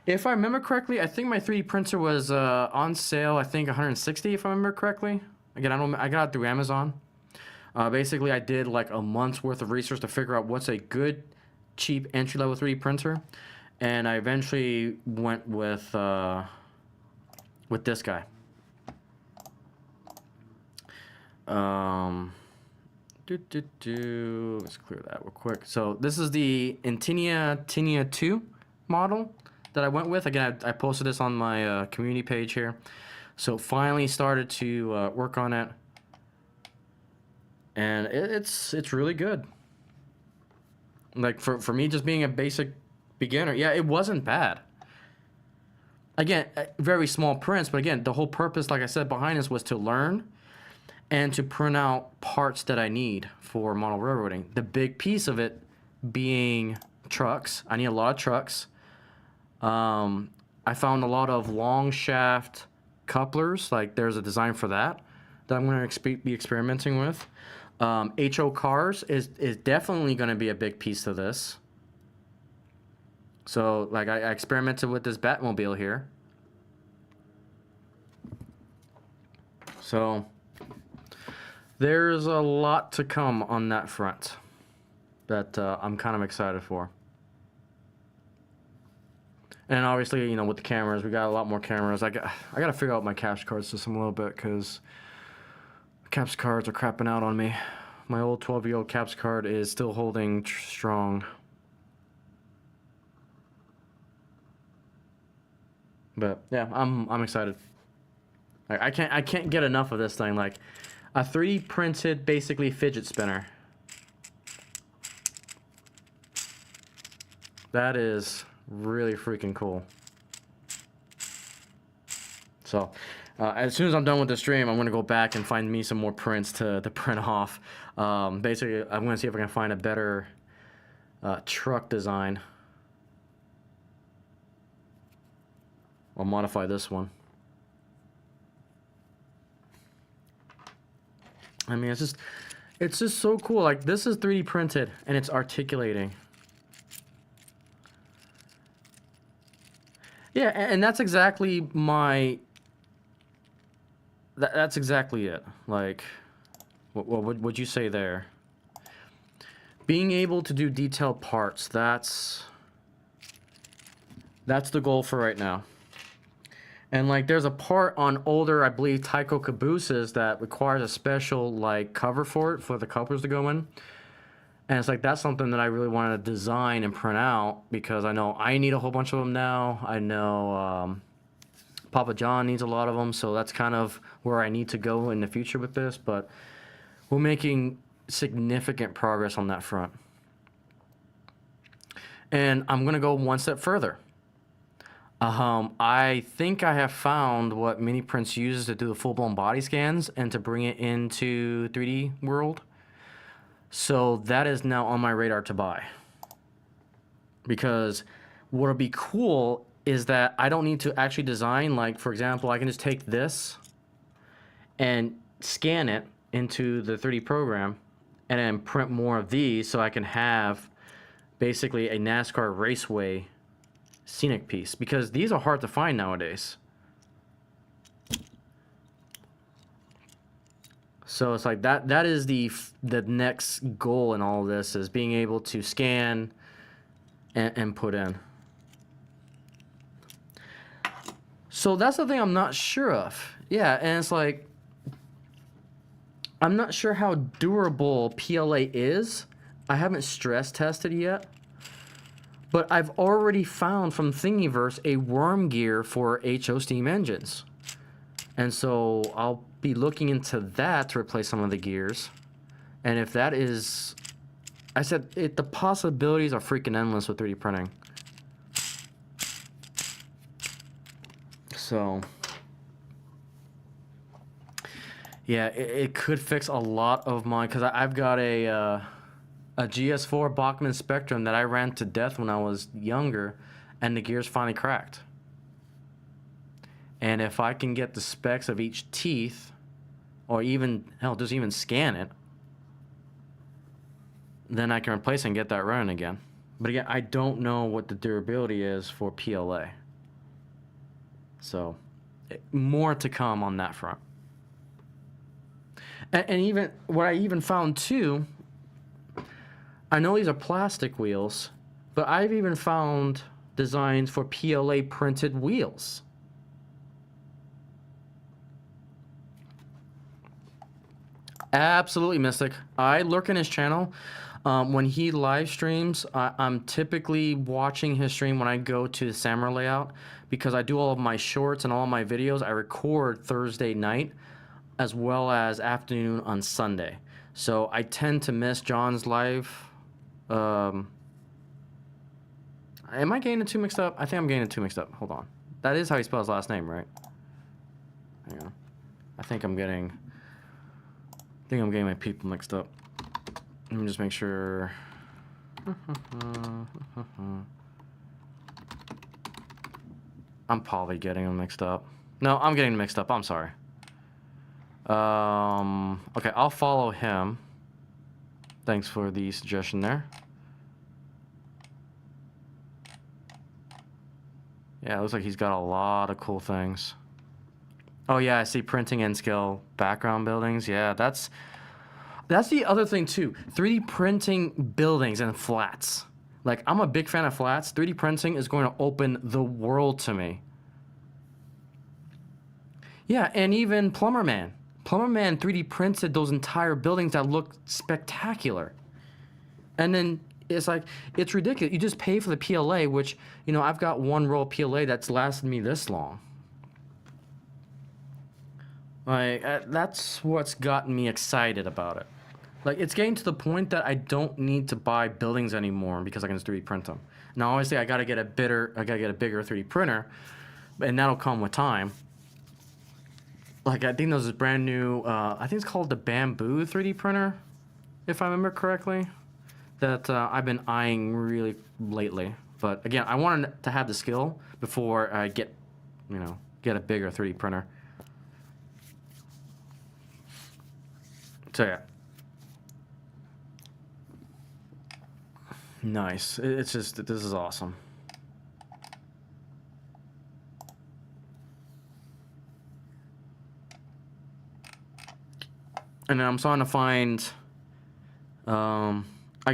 If I remember correctly, I think my 3D printer was on sale, I think $160 if I remember correctly. Again, I got it through Amazon. Basically, I did like a month's worth of research to figure out what's a good, cheap, entry-level 3D printer. And I eventually went with this guy. Let's clear that real quick. So this is the Intinia 2 model that I went with. Again, I posted this on my community page here. So finally started to work on it, and it's really good. Like, for me, just being a basic beginner, yeah, it wasn't bad. Again, very small prints, but again, the whole purpose, like I said, behind this was to learn and to print out parts that I need for model railroading. The big piece of it being trucks. I need a lot of trucks. I found a lot of long shaft couplers. Like, there's a design for that I'm going to be experimenting with. HO cars is definitely going to be a big piece of this. So, like, I experimented with this Batmobile here. So, there's a lot to come on that front that I'm kind of excited for. And obviously, with the cameras, we got a lot more cameras. I got to figure out my capture card system a little bit, because capture cards are crapping out on me. My old 12-year-old capture card is still holding strong. But yeah, I'm excited. I can't get enough of this thing. Like, a 3D printed, basically, fidget spinner. That is Really freaking cool. So, as soon as I'm done with the stream, I'm going to go back and find me some more prints to print off. Basically, I'm going to see if I can find a better truck design. I'll modify this one. I mean, it's just so cool. Like, this is 3D printed, and it's articulating. Yeah, and that's exactly my... That's exactly it. Like, what would you say there? Being able to do detailed parts, that's the goal for right now. And like, there's a part on older, I believe, Taiko cabooses that requires a special like cover for it, for the couplers to go in. And it's like, that's something that I really want to design and print out, because I know I need a whole bunch of them now. I know Papa John needs a lot of them, so that's kind of where I need to go in the future with this. But we're making significant progress on that front. And I'm going to go one step further. I think I have found what Mini Prints uses to do the full-blown body scans and to bring it into 3D world. So that is now on my radar to buy. Because what would be cool is that I don't need to actually design, like, for example, I can just take this and scan it into the 3D program and then print more of these, so I can have basically a NASCAR raceway scenic piece, because these are hard to find nowadays. So it's like that is the next goal in all of this, is being able to scan and put in. So that's the thing I'm not sure of. Yeah, and it's like, I'm not sure how durable PLA is. I haven't stress tested yet. But I've already found from Thingiverse a worm gear for HO steam engines. And so I'll be looking into that to replace some of the gears. And if that is... I said, the possibilities are freaking endless with 3D printing. So... yeah, it could fix a lot of mine, because I've got a GS4 Bachmann Spectrum that I ran to death when I was younger, and the gears finally cracked. And if I can get the specs of each teeth, or even, hell, just even scan it, then I can replace it and get that running again. But again, I don't know what the durability is for PLA. So, more to come on that front. And even, what I even found too, I know these are plastic wheels, but I've even found designs for PLA printed wheels. Absolutely, Mystic. I lurk in his channel. When he live streams, I'm typically watching his stream when I go to the Samurai layout, because I do all of my shorts and all of my videos. I record Thursday night as well as afternoon on Sunday. So I tend to miss John's live. Am I getting the two mixed up? I think I'm getting the two mixed up. Hold on. That is how he spells his last name, right? Hang on. I think I'm getting my people mixed up. Let me just make sure. I'm probably getting them mixed up. No, I'm getting them mixed up. I'm sorry. Okay, I'll follow him. Thanks for the suggestion there. Yeah, it looks like he's got a lot of cool things. Oh yeah, I see printing and scale background buildings. Yeah, that's the other thing too. 3D printing buildings and flats. Like, I'm a big fan of flats. 3D printing is going to open the world to me. Yeah, and even Plumber Man. Plumber Man 3D printed those entire buildings that look spectacular. And then it's like, it's ridiculous. You just pay for the PLA, which, you know, I've got one roll of PLA that's lasted me this long. Like, that's what's gotten me excited about it. Like, it's getting to the point that I don't need to buy buildings anymore because I can just 3D print them. Now, obviously, I gotta get a bigger 3D printer, and that'll come with time. Like, I think there's this brand new, I think it's called the Bamboo 3D printer, if I remember correctly, that I've been eyeing really lately. But again, I wanted to have the skill before I get a bigger 3D printer. So yeah. Nice. It's just, this is awesome. And then I'm starting to find, I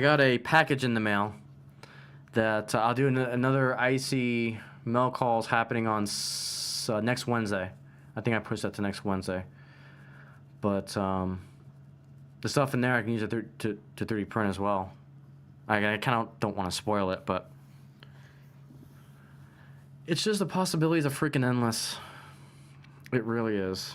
got a package in the mail that I'll do another Icey mail calls happening on next Wednesday. I think I pushed that to next Wednesday. But the stuff in there I can use it to 3D print as well. I kind of don't want to spoil it, but it's just the possibilities are freaking endless. It really is.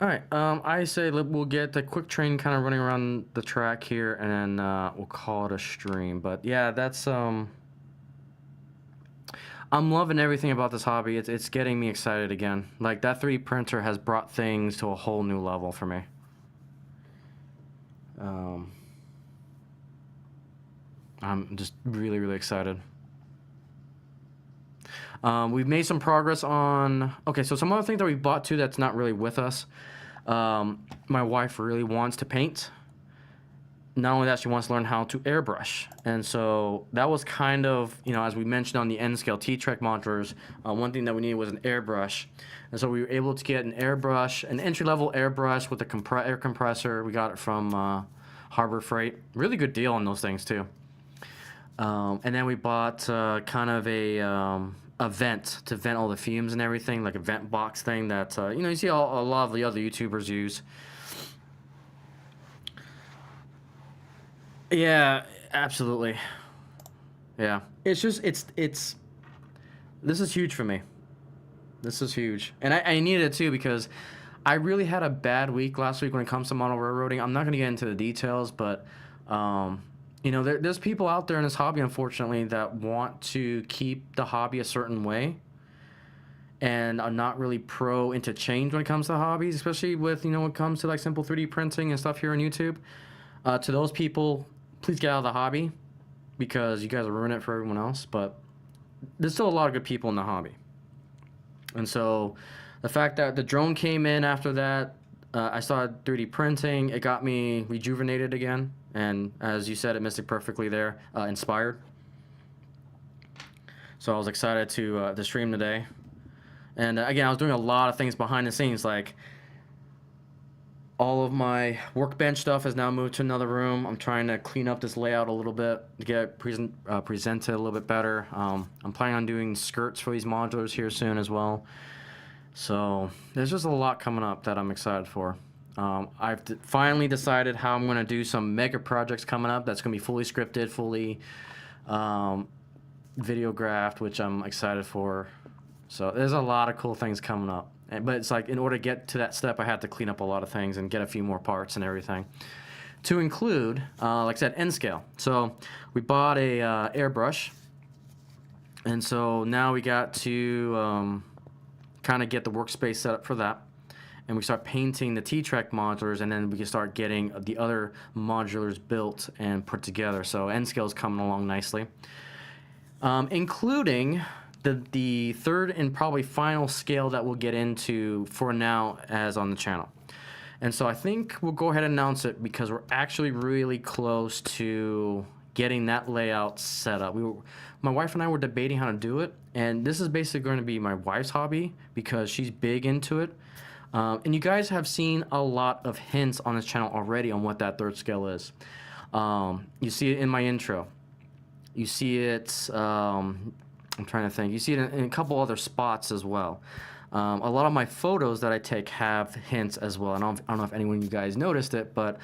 All right, I say we'll get the quick train kind of running around the track here, and then we'll call it a stream. But yeah, that's I'm loving everything about this hobby. It's getting me excited again. Like, that 3D printer has brought things to a whole new level for me. I'm just really, really excited. We've made some progress on... Okay, so some other things that we bought too that's not really with us. My wife really wants to paint. Not only that, she wants to learn how to airbrush. And so that was kind of, as we mentioned on the N-Scale T-Trek modulars, one thing that we needed was an airbrush. And so we were able to get an airbrush, an entry-level airbrush with a air compressor. We got it from Harbor Freight. Really good deal on those things too. And then we bought kind of a vent to vent all the fumes and everything, like a vent box thing that you see a lot of the other YouTubers use. Yeah, absolutely. Yeah, it's just this is huge for me. This is huge, and I needed it too because I really had a bad week last week when it comes to model railroading. I'm not going to get into the details, but there's people out there in this hobby, unfortunately, that want to keep the hobby a certain way and are not really pro into change when it comes to hobbies, especially with, when it comes to like simple 3D printing and stuff here on YouTube. To those people, please get out of the hobby because you guys will ruin it for everyone else. But there's still a lot of good people in the hobby. And so the fact that the drone came in after that, I started 3D printing. It got me rejuvenated again. And as you said, it missed it perfectly there, inspired. So I was excited to stream today. And again, I was doing a lot of things behind the scenes, like all of my workbench stuff has now moved to another room. I'm trying to clean up this layout a little bit to get it presented a little bit better. I'm planning on doing skirts for these modulars here soon as well. So there's just a lot coming up that I'm excited for. I've finally decided how I'm going to do some mega projects coming up. That's going to be fully scripted, fully videographed, which I'm excited for. So there's a lot of cool things coming up. But it's like, in order to get to that step, I had to clean up a lot of things and get a few more parts and everything. To include, like I said, N-Scale. So we bought a airbrush. And so now we got to kind of get the workspace set up for that. And we start painting the T-Trek modulars, and then we can start getting the other modulars built and put together. So N-Scale is coming along nicely, including the third and probably final scale that we'll get into for now as on the channel. And so I think we'll go ahead and announce it because we're actually really close to getting that layout set up. My wife and I were debating how to do it, and this is basically going to be my wife's hobby because she's big into it. And you guys have seen a lot of hints on this channel already on what that third scale is. You see it in my intro. You see it, I'm trying to think. You see it in a couple other spots as well. A lot of my photos that I take have hints as well. I don't know if anyone of you guys noticed it, but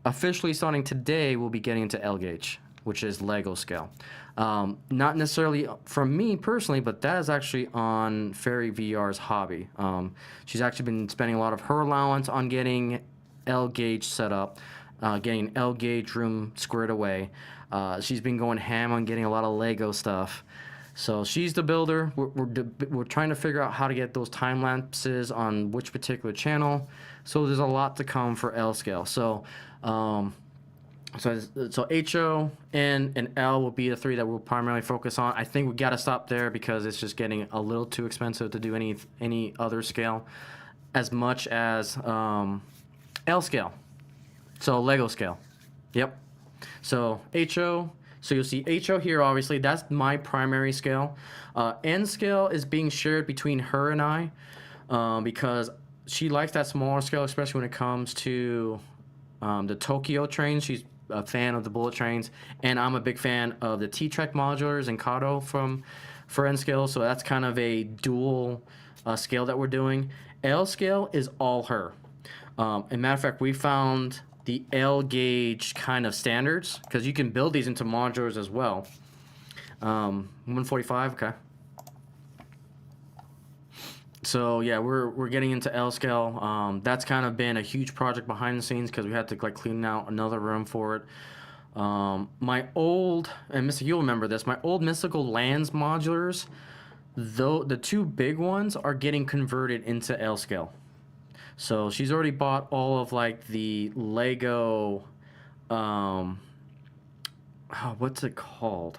officially starting today, we'll be getting into L gauge. which is Lego scale. Not necessarily from me personally, but that is actually on Fairy VR's hobby. She's actually been spending a lot of her allowance on getting L gauge set up, getting an L gauge room squared away. She's been going ham on getting a lot of Lego stuff. So she's the builder. We're trying to figure out how to get those time lapses on which particular channel. So there's a lot to come for L scale. So HO, N, and L will be the three that we'll primarily focus on. I think we got to stop there because it's just getting a little too expensive to do any other scale, as much as L scale. So Lego scale. Yep. So HO. So you'll see HO here, obviously. That's my primary scale. N scale is being shared between her and I because she likes that smaller scale, especially when it comes to the Tokyo trains. She's a fan of the bullet trains, and I'm a big fan of the T-Trek modulars and Kato for N scale. So that's kind of a dual scale that we're doing. L scale is all her. As a matter of fact, we found the L gauge kind of standards because you can build these into modulars as well. 145, okay. So yeah, we're getting into L scale. That's kind of been a huge project behind the scenes because we had to like clean out another room for it. My old, and Mr. You'll remember this, my old Mystical Lands modulars, though the two big ones are getting converted into L scale. So she's already bought all of like the Lego, what's it called?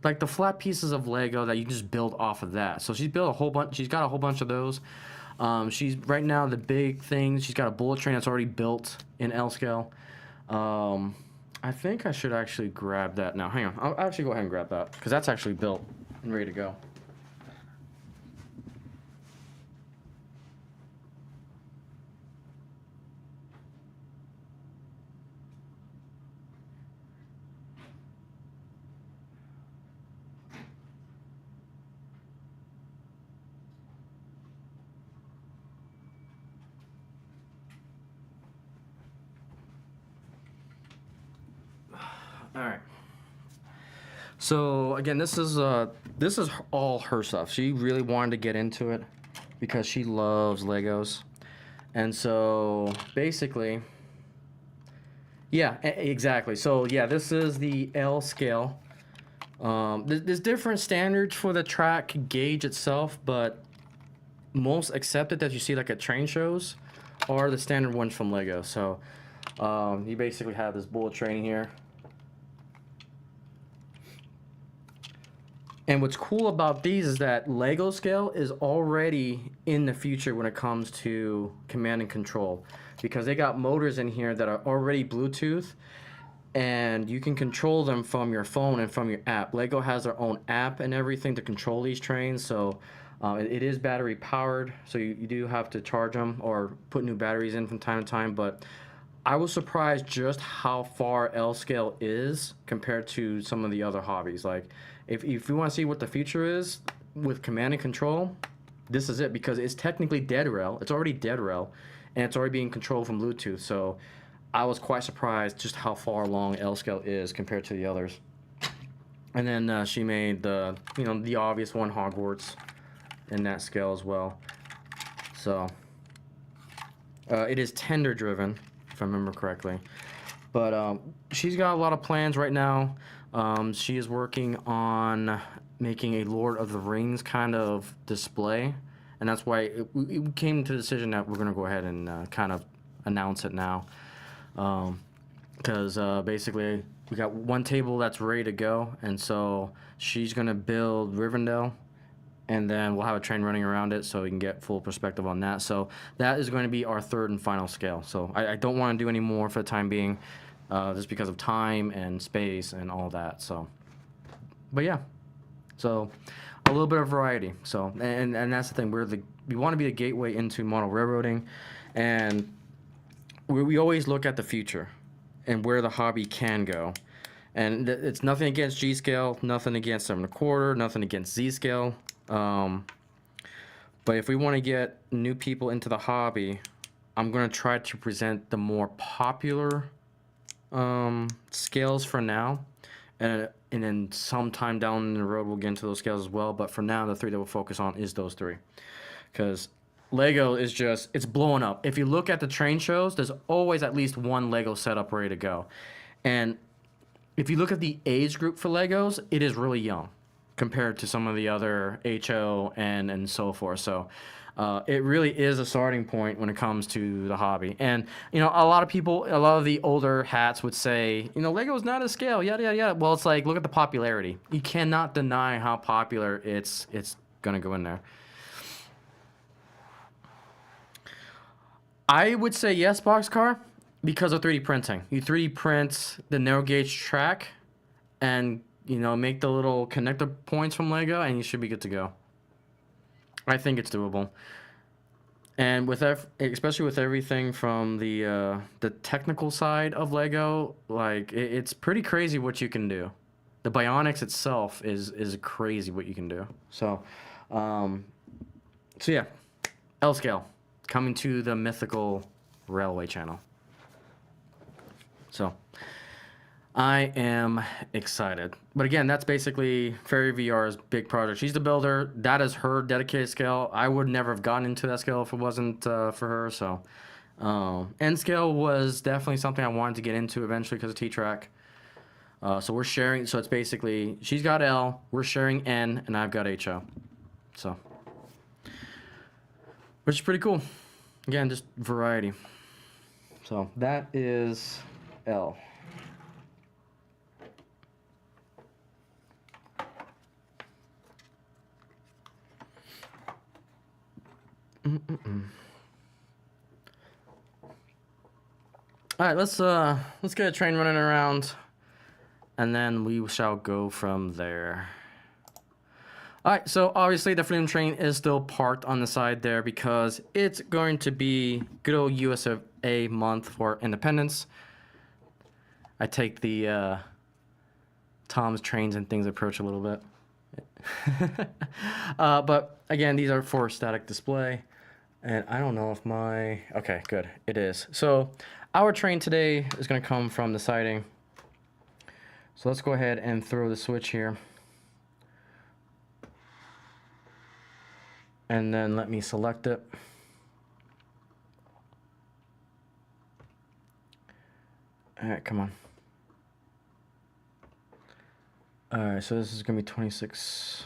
Like the flat pieces of Lego that you can just build off of that. So she's built a whole bunch. She's got a whole bunch of those. She's right now the big thing. She's got a bullet train that's already built in L scale. I think I should actually grab that now. Hang on, I'll actually go ahead and grab that because that's actually built and ready to go. All right. So again, this is all her stuff. She really wanted to get into it because she loves Legos, and so basically, yeah, exactly. So yeah, this is the L scale. There's different standards for the track gauge itself, but most accepted that you see like at train shows are the standard ones from Lego. So you basically have this bullet train here. And what's cool about these is that Lego scale is already in the future when it comes to command and control because they got motors in here that are already Bluetooth and you can control them from your phone and from your app. Lego has their own app and everything to control these trains, so it is battery powered, so you do have to charge them or put new batteries in from time to time, but I was surprised just how far L scale is compared to some of the other hobbies. Like, if you want to see what the future is with command and control, this is it because it's technically dead rail. It's already dead rail, and it's already being controlled from Bluetooth. So I was quite surprised just how far along L scale is compared to the others. And then she made the obvious one, Hogwarts, in that scale as well. So it is tender driven, if I remember correctly. But she's got a lot of plans right now. She is working on making a Lord of the Rings kind of display, and that's why we came to the decision that we're going to go ahead and kind of announce it now. Because basically we got one table that's ready to go, and so she's going to build Rivendell, and then we'll have a train running around it so we can get full perspective on that. So that is going to be our third and final scale. So I don't want to do any more for the time being. Just because of time and space and all that. So, but yeah, so a little bit of variety. So, and that's the thing. We want to be the gateway into model railroading, and we always look at the future and where the hobby can go. And it's nothing against G scale, nothing against 7 1/4, nothing against Z scale. But if we want to get new people into the hobby, I'm going to try to present the more popular scales for now, and then sometime down the road we'll get into those scales as well. But for now, the three that we'll focus on is those three, because Lego is just, it's blowing up. If you look at the train shows, there's always at least one Lego setup ready to go, and if you look at the age group for Legos, it is really young compared to some of the other HO and so forth. So it really is a starting point when it comes to the hobby. And, you know, a lot of people, a lot of the older hats would say, you know, Lego's not a scale, yada, yada, yada. Well, it's like, look at the popularity. You cannot deny how popular it's going to go in there. I would say yes, Boxcar, because of 3D printing. You 3D print the narrow gauge track and, you know, make the little connector points from Lego, and you should be good to go. I think it's doable. And with especially with everything from the technical side of Lego, like it's pretty crazy what you can do. The bionics itself is crazy what you can do. So, so yeah, L scale coming to the mythical railway channel. So I am excited. But again, that's basically Fairy VR's big project. She's the builder. That is her dedicated scale. I would never have gotten into that scale if it wasn't for her. So N scale was definitely something I wanted to get into eventually because of T-Track. So we're sharing. So it's basically, she's got L, we're sharing N, and I've got HO. So, which is pretty cool. Again, just variety. So that is L. All right, let's get a train running around, and then we shall go from there. All right, so obviously the Freedom Train is still parked on the side there because it's going to be good old USA month for independence. I take the Tom's Trains and Things approach a little bit. But again, these are for static display. And I don't know if my... Okay, good. It is. So our train today is going to come from the siding. So let's go ahead and throw the switch here. And then let me select it. All right, come on. All right, so this is going to be 26...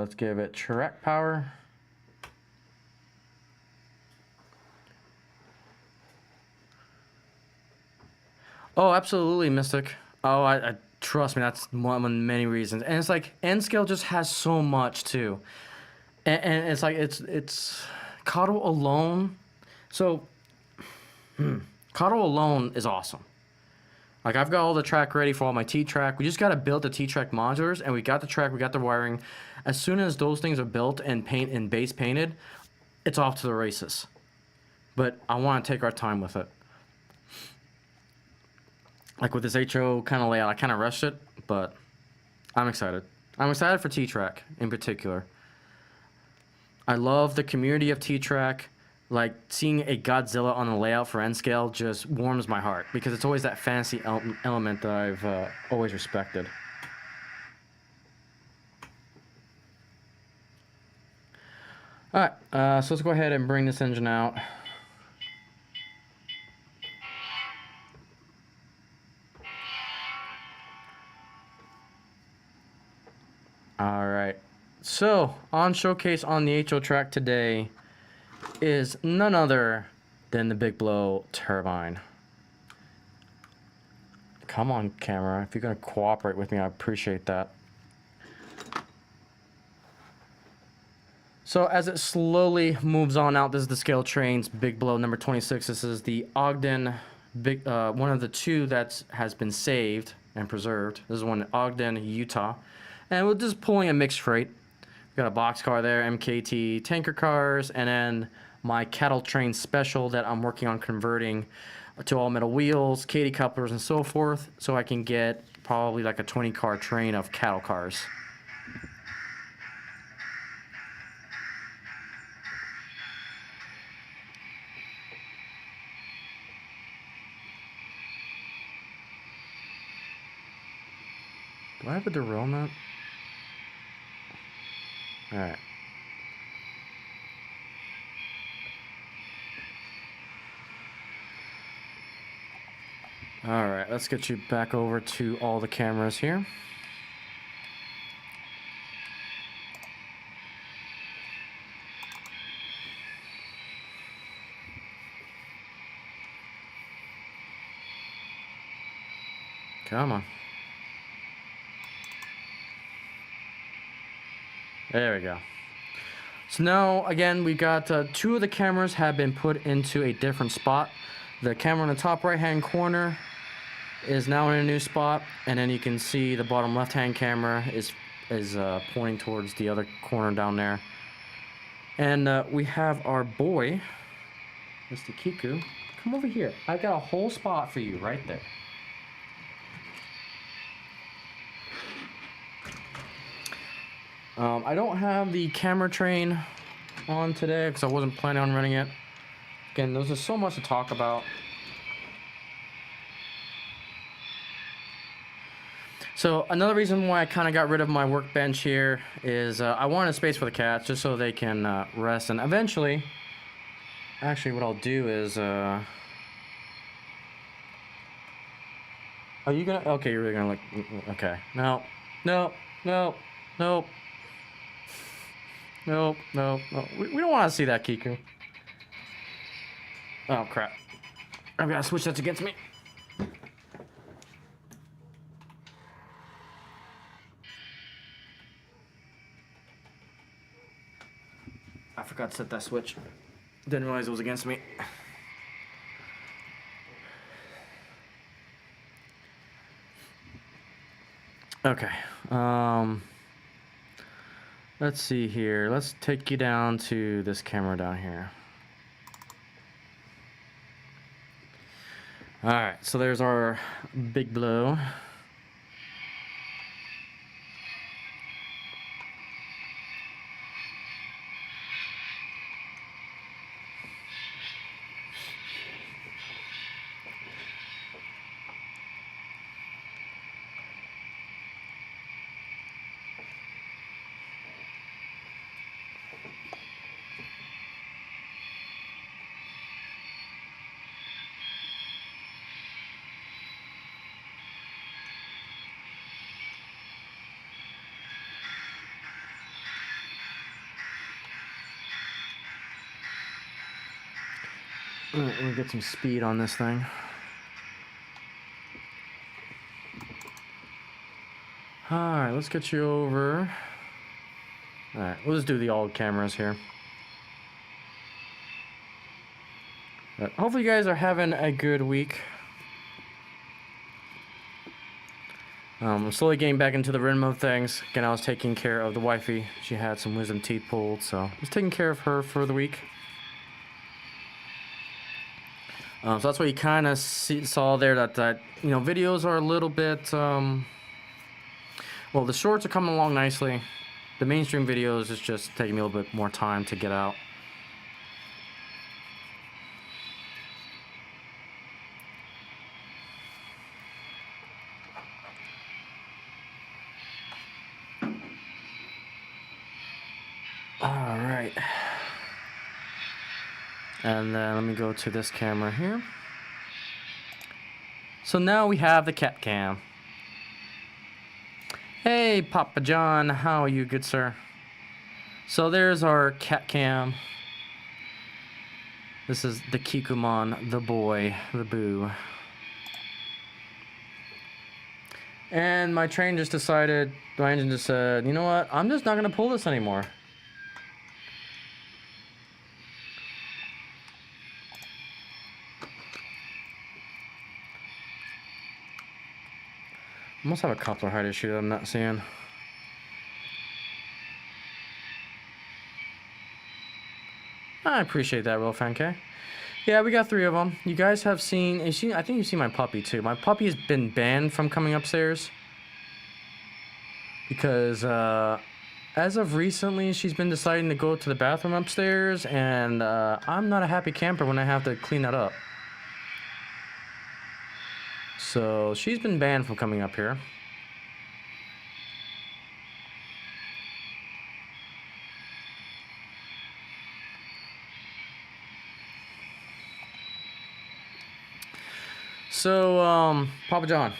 let's give it track power. Oh, absolutely, Mystic. Oh, I trust me, that's one of many reasons. And it's like N scale just has so much too, and it's like it's Coddle alone. So Coddle alone is awesome. Like, I've got all the track ready for all my T-Track. We just got to build the T-Track modulars, and we got the track, we got the wiring. As soon as those things are built and base painted, it's off to the races. But I want to take our time with it. Like with this HO kind of layout, I kind of rushed it, but I'm excited. I'm excited for T-Track in particular. I love the community of T-Track. Like, seeing a Godzilla on the layout for N scale just warms my heart because it's always that fantasy element that I've always respected. All right, so let's go ahead and bring this engine out. All right, so on showcase on the HO track today is none other than the Big Blow turbine. Come on, camera. If you're going to cooperate with me, I appreciate that. So as it slowly moves on out, this is the scale train's Big Blow number 26. This is the Ogden, one of the two that has been saved and preserved. This is one in Ogden, Utah. And we're just pulling a mixed freight. We've got a boxcar there, MKT tanker cars, and then my cattle train special that I'm working on converting to all metal wheels, Katy couplers, and so forth, so I can get probably like a 20-car train of cattle cars. Do I have a derailment? Alright. Alright, let's get you back over to all the cameras here. Come on. There we go. So now, again, we got 2 of the cameras have been put into a different spot. The camera in the top right-hand corner is now in a new spot, and then you can see the bottom left-hand camera is pointing towards the other corner down there. And we have our boy, Mr. Kiku. Come over here. I got a whole spot for you right there. I don't have the camera train on today because I wasn't planning on running it. Again, there's just so much to talk about. So another reason why I kind of got rid of my workbench here is I wanted space for the cats just so they can rest. And eventually, actually what I'll do is... Are you gonna... Okay, you're really gonna look... Okay. No. No. No. Nope. Nope. No. No. We don't want to see that, Kiku. Oh, crap. I've got to switch that against me. I forgot to set that switch. Didn't realize it was against me. Okay. Let's see here. Let's take you down to this camera down here. Alright, so there's our big blow. Alright, let me get some speed on this thing. Alright, let's get you over. Alright, we'll just do the old cameras here. But hopefully you guys are having a good week. I'm slowly getting back into the rhythm of things. Again, I was taking care of the wifey. She had some wisdom teeth pulled, so I was taking care of her for the week. So that's what you kind of saw there, that you know, videos are a little bit, well, the shorts are coming along nicely. The mainstream videos is just taking me a little bit more time to get out. All right. And then let me go to this camera here. So now we have the cat cam. Hey, Papa John, how are you, good sir? So there's our cat cam. This is the Kikumon, the boy, the boo. And my train just decided, my engine just said, you know what, I'm just not gonna pull this anymore. I must have a coupler height issue that I'm not seeing. I appreciate that, Real Fan K. Yeah, we got 3 of them. You guys have seen, I think you've seen my puppy too. My puppy has been banned from coming upstairs. Because as of recently, she's been deciding to go to the bathroom upstairs. And I'm not a happy camper when I have to clean that up. So she's been banned from coming up here. So, Papa John,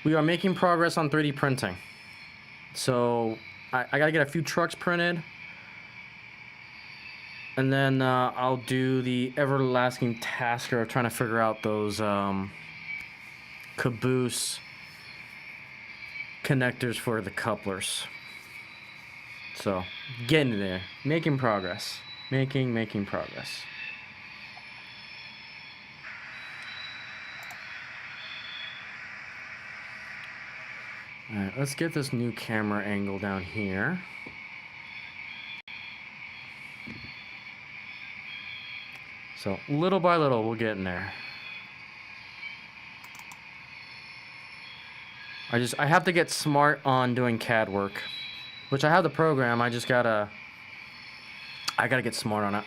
we are making progress on 3D printing. So, I gotta get a few trucks printed. And then I'll do the everlasting tasker of trying to figure out those caboose connectors for the couplers. So, getting there. Making progress. Making progress. Alright, let's get this new camera angle down here. So, little by little, we'll get in there. I have to get smart on doing CAD work, which I have the program. I gotta get smart on it.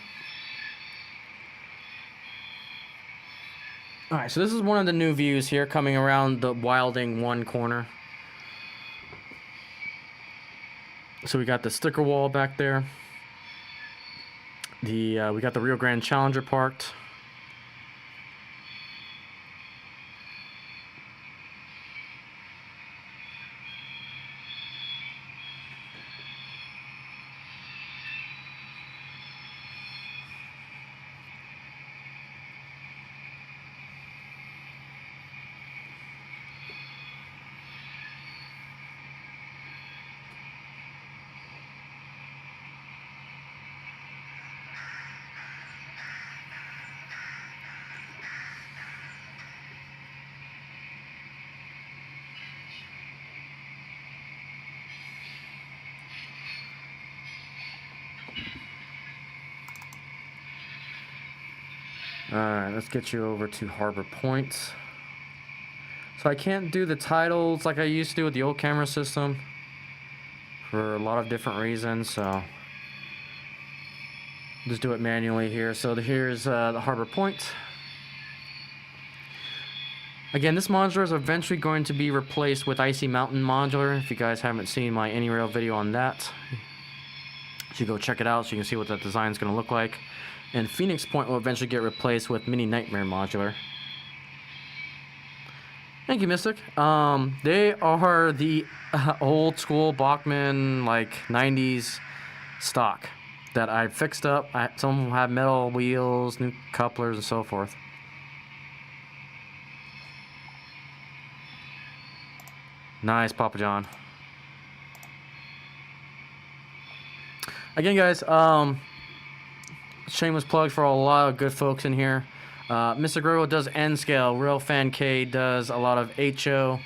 All right, so this is one of the new views here coming around the Wilding 1 corner. So we got the sticker wall back there. We got the Rio Grande Challenger parked. Alright, let's get you over to Harbor Point. So I can't do the titles like I used to do with the old camera system for a lot of different reasons, so just do it manually here. So here's the Harbor Point. Again, this modular is eventually going to be replaced with Icy Mountain modular. If you guys haven't seen my AnyRail video on that, you should go check it out so you can see what that design is going to look like. And Phoenix Point will eventually get replaced with Mini Nightmare modular. Thank you, Mystic. They are the old school Bachmann, like 90s stock that I fixed up. Some of them have metal wheels, new couplers, and so forth. Nice, Papa John. Again, guys, shameless plug for a lot of good folks in here. Mr. Grogo does N-Scale. Railfan K does a lot of HO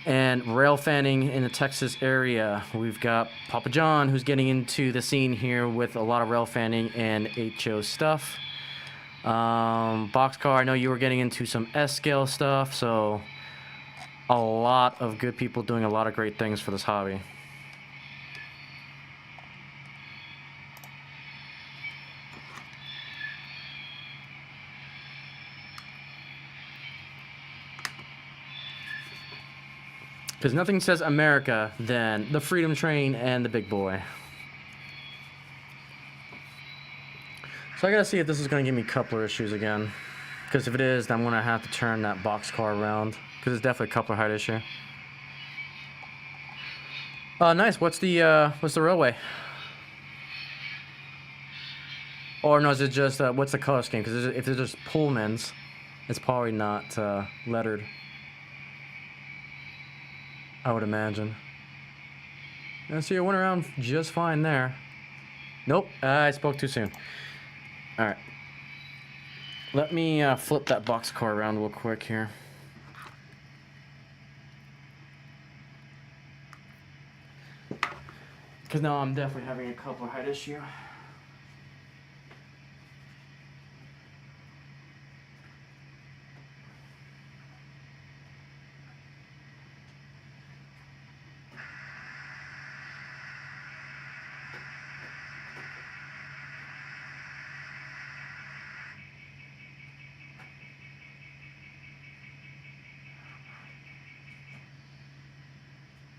and rail fanning in the Texas area. We've got Papa John, who's getting into the scene here with a lot of rail fanning and HO stuff. Boxcar, I know you were getting into some S-Scale stuff, so a lot of good people doing a lot of great things for this hobby. Because nothing says America than the Freedom Train and the Big Boy. So I gotta see if this is gonna give me coupler issues again. Because if it is, then I'm gonna have to turn that boxcar around. Because it's definitely a coupler height issue. Nice. What's the railway? Or no, is it just what's the color scheme? Because if they're just Pullmans, it's probably not lettered, I would imagine. Yeah, so you went around just fine there. Nope, I spoke too soon. All right. Let me flip that boxcar around real quick here. Because now I'm definitely having a coupler height issue.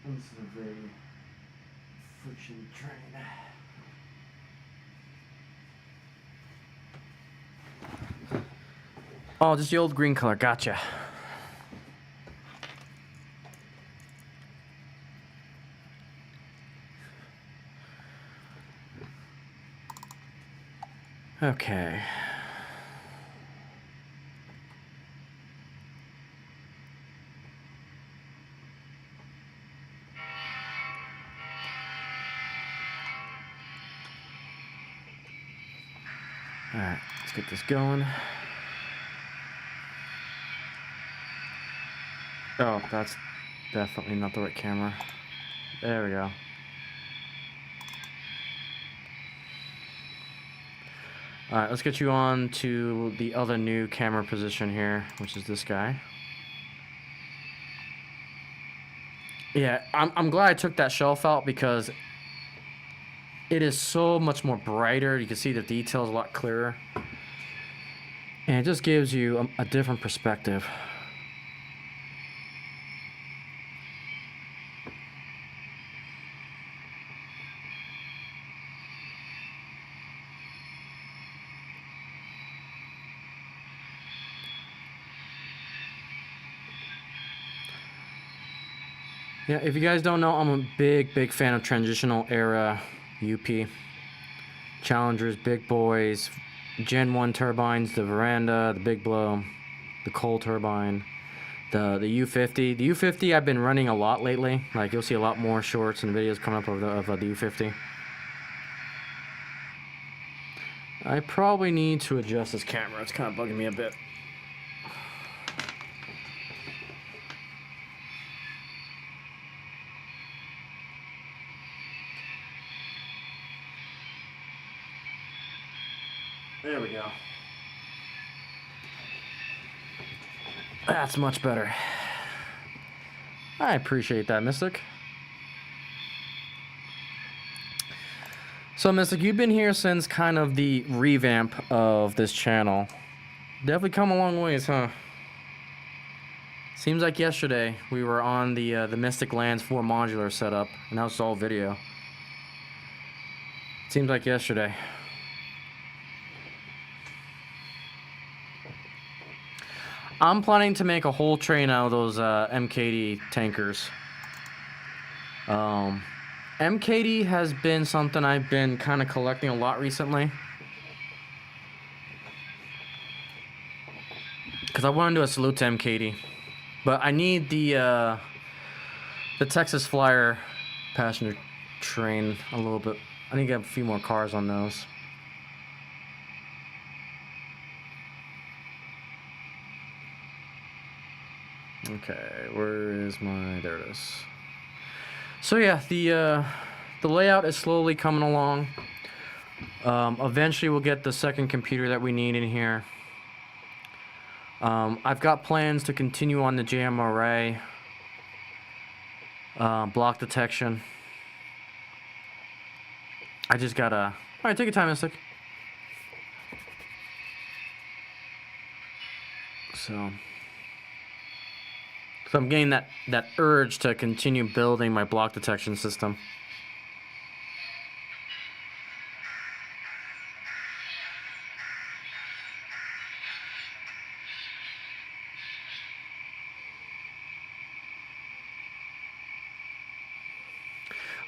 This is a very friction train. Oh, just the old green color. Gotcha. Okay. Alright, let's get this going. Oh, that's definitely not the right camera. There we go. Alright, let's get you on to the other new camera position here, which is this guy. Yeah, I'm glad I took that shelf out because it is so much more brighter. You can see the details a lot clearer. And it just gives you a different perspective. Yeah, if you guys don't know, I'm a big fan of transitional era UP. Challengers, big boys, Gen 1 turbines, the Veranda, the Big Blow, the coal turbine, the U50. The U50 I've been running a lot lately. Like, you'll see a lot more shorts and videos coming up of the U50. I probably need to adjust this camera. It's kind of bugging me a bit. There we go. That's much better. I appreciate that, Mystic. So, Mystic, you've been here since kind of the revamp of this channel. Definitely come a long ways, huh? Seems like yesterday we were on the Mystic Lands 4 modular setup, and now it's all video. Seems like yesterday. I'm planning to make a whole train out of those MKD tankers. MKD has been something I've been kind of collecting a lot recently. Because I want to do a salute to MKD. But I need the Texas Flyer passenger train a little bit. I need to get a few more cars on those. Okay, where is my... There it is. So yeah, the layout is slowly coming along. Eventually we'll get the second computer that we need in here. I've got plans to continue on the JMRA, block detection. I just gotta... Alright, take your time, Mystic. So I'm getting that urge to continue building my block detection system.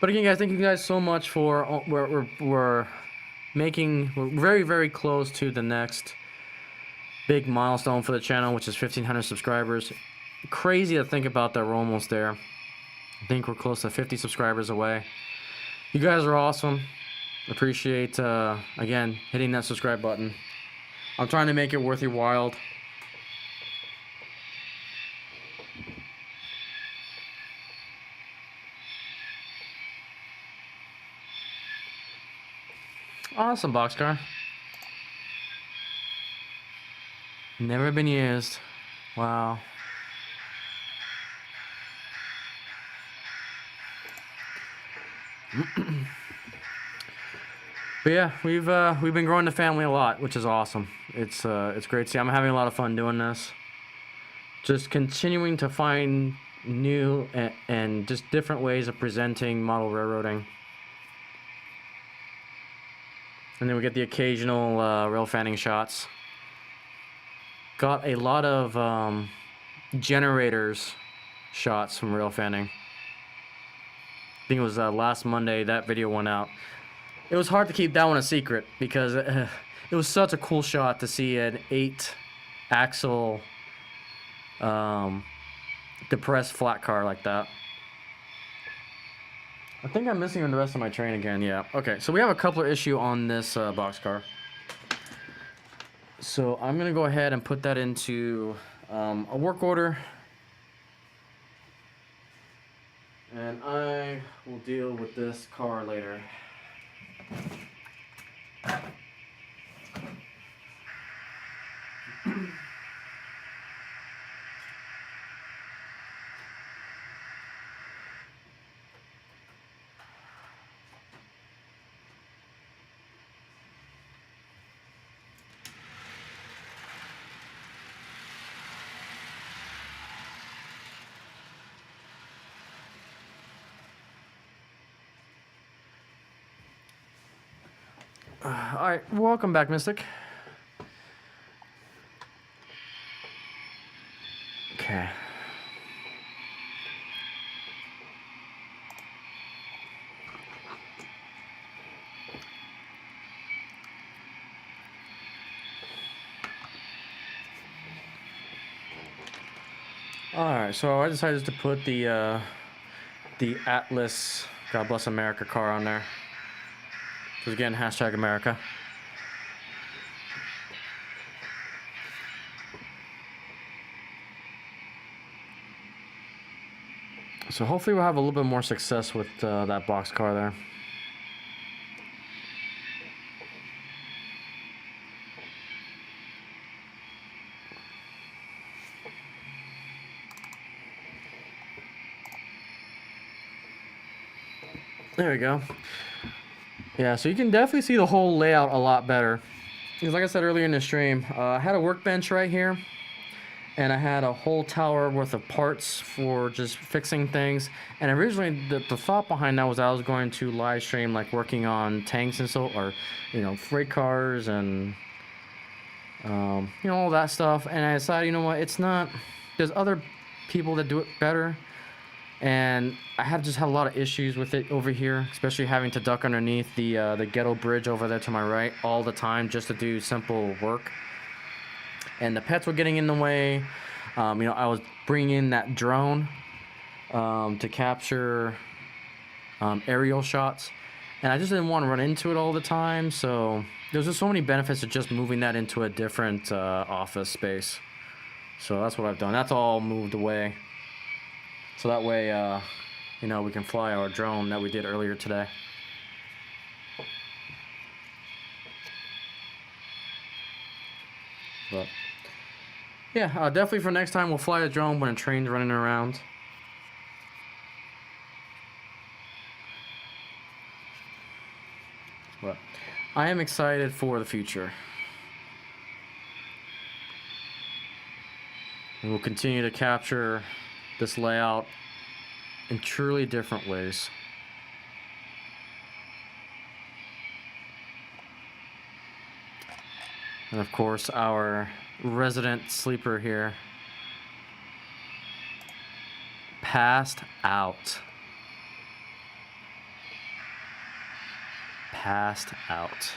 But again, guys, thank you guys so much for we're very close to the next big milestone for the channel, which is 1,500 subscribers. Crazy to think about that we're almost there. I think we're close to 50 subscribers away. You guys are awesome. Appreciate again hitting that subscribe button. I'm trying to make it worth your while. Awesome, boxcar. Never been used. Wow. But yeah, we've been growing the family a lot, which is awesome. It's great to see. I'm having a lot of fun doing this. Just continuing to find new and just different ways of presenting model railroading. And then we get the occasional rail fanning shots. got a lot of generators shots from rail fanning. I think it was last Monday that video went out. It was hard to keep that one a secret because it was such a cool shot to see an 8-axle depressed flat car like that. I think I'm missing the rest of my train again. Yeah. Okay, so we have a coupler issue on this boxcar. So I'm going to go ahead and put that into a work order. And I will deal with this car later. Alright, welcome back, Mystic. Okay. Alright, so I decided to put the Atlas God Bless America car on there. So again, hashtag America. So hopefully we'll have a little bit more success with that box car there. There we go. Yeah, so you can definitely see the whole layout a lot better. Because like I said earlier in the stream, I had a workbench right here. And I had a whole tower worth of parts for just fixing things. And originally, the thought behind that was I was going to live stream like working on tanks and so, or, you know, freight cars and, you know, all that stuff. And I decided, you know what, it's not, there's other people that do it better. And I have just had a lot of issues with it over here, especially having to duck underneath the ghetto bridge over there to my right all the time just to do simple work. And the pets were getting in the way. You know, I was bringing in that drone to capture aerial shots. And I just didn't want to run into it all the time. So there's just so many benefits to just moving that into a different office space. So that's what I've done. That's all moved away. So that way, you know, we can fly our drone that we did earlier today. But yeah, definitely for next time we'll fly a drone when a train's running around. But I am excited for the future. And we'll continue to capture this layout in truly different ways. And of course, our resident sleeper here passed out. Passed out.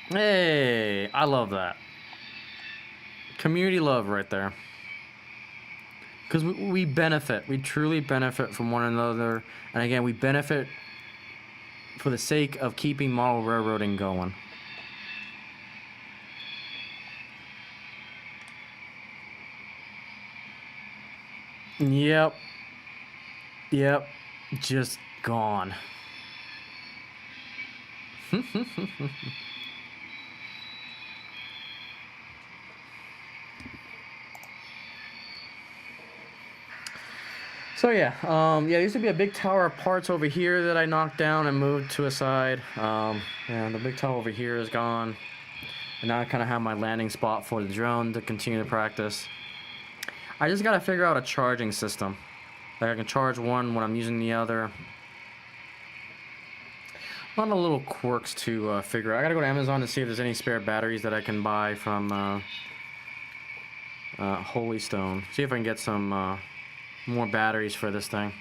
Hey, I love that. Community love right there. Because we benefit. We truly benefit from one another. And again, we benefit for the sake of keeping model railroading going. Yep. Yep. Just gone. So yeah, there used to be a big tower of parts over here that I knocked down and moved to a side. And the big tower over here is gone. And now I kind of have my landing spot for the drone to continue to practice. I just gotta figure out a charging system. Like I can charge one when I'm using the other. A lot of little quirks to figure out. I gotta go to Amazon to see if there's any spare batteries that I can buy from Holy Stone. See if I can get some more batteries for this thing.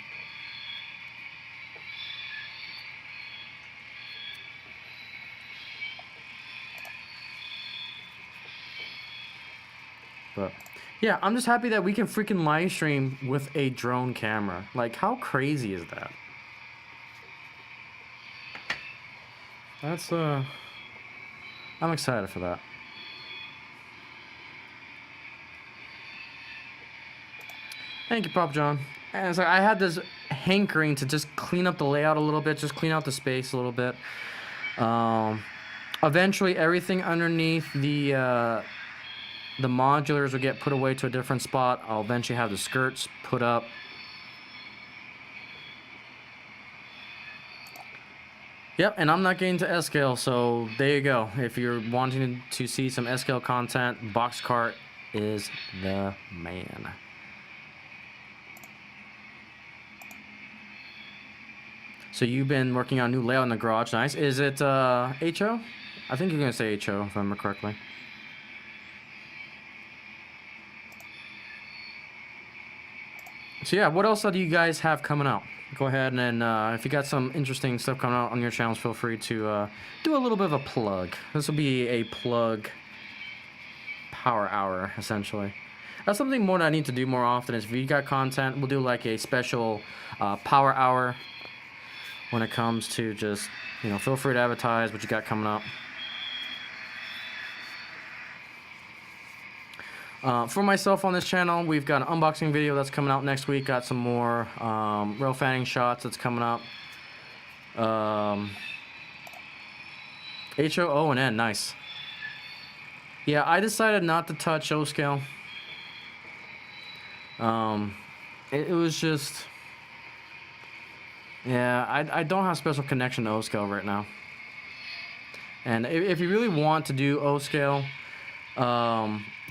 But yeah, I'm just happy that we can freaking live stream with a drone camera. Like, how crazy is that? That's I'm excited for that. Thank you, Pop John. And it's like I had this hankering to just clean up the layout a little bit, just clean out the space a little bit. Eventually, everything underneath the modulars will get put away to a different spot. I'll eventually have the skirts put up. Yep, and I'm not getting to S-Scale, so there you go. If you're wanting to see some S-Scale content, Boxcart is the man. So you've been working on a new layout in the garage. Nice. Is it HO? I think you're going to say HO, if I remember correctly. So yeah, what else do you guys have coming out? Go ahead and if you got some interesting stuff coming out on your channels, feel free to do a little bit of a plug. This will be a plug power hour, essentially. That's something more that I need to do more often is if you got content, we'll do like a special power hour when it comes to just, you know, feel free to advertise what you got coming up. For myself on this channel, we've got an unboxing video that's coming out next week. Got some more rail fanning shots that's coming up. HO, O, and N, nice. Yeah, I decided not to touch O-Scale. It was just... Yeah, I don't have special connection to O-Scale right now. And if you really want to do O-Scale,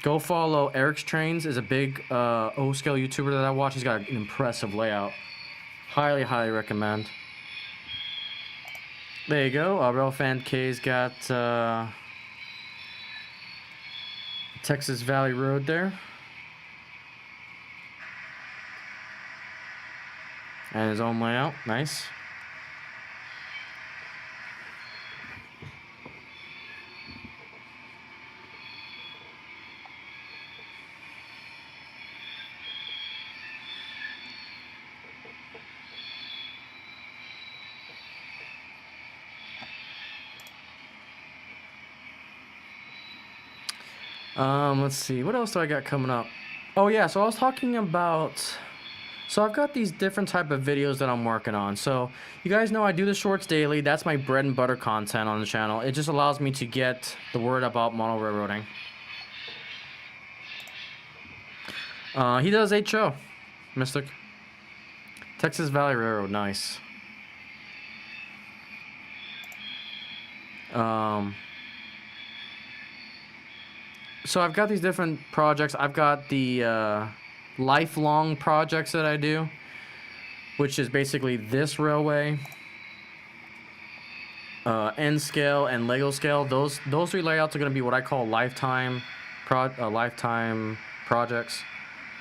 go follow Eric's Trains. Is a big O-Scale YouTuber that I watch. He's got an impressive layout. Highly, highly recommend. There you go. Railfan K's got Texas Valley Road there. And his own layout. Nice. Let's see. What else do I got coming up? Oh yeah, so I was talking about... So I've got these different type of videos that I'm working on. So you guys know I do the shorts daily. That's my bread and butter content on the channel. It just allows me to get the word about model railroading. He does HO, Mystic. Texas Valley Railroad, nice. So I've got these different projects. I've got the lifelong projects that I do, which is basically this railway, N scale and Lego scale. Those three layouts are going to be what I call lifetime projects,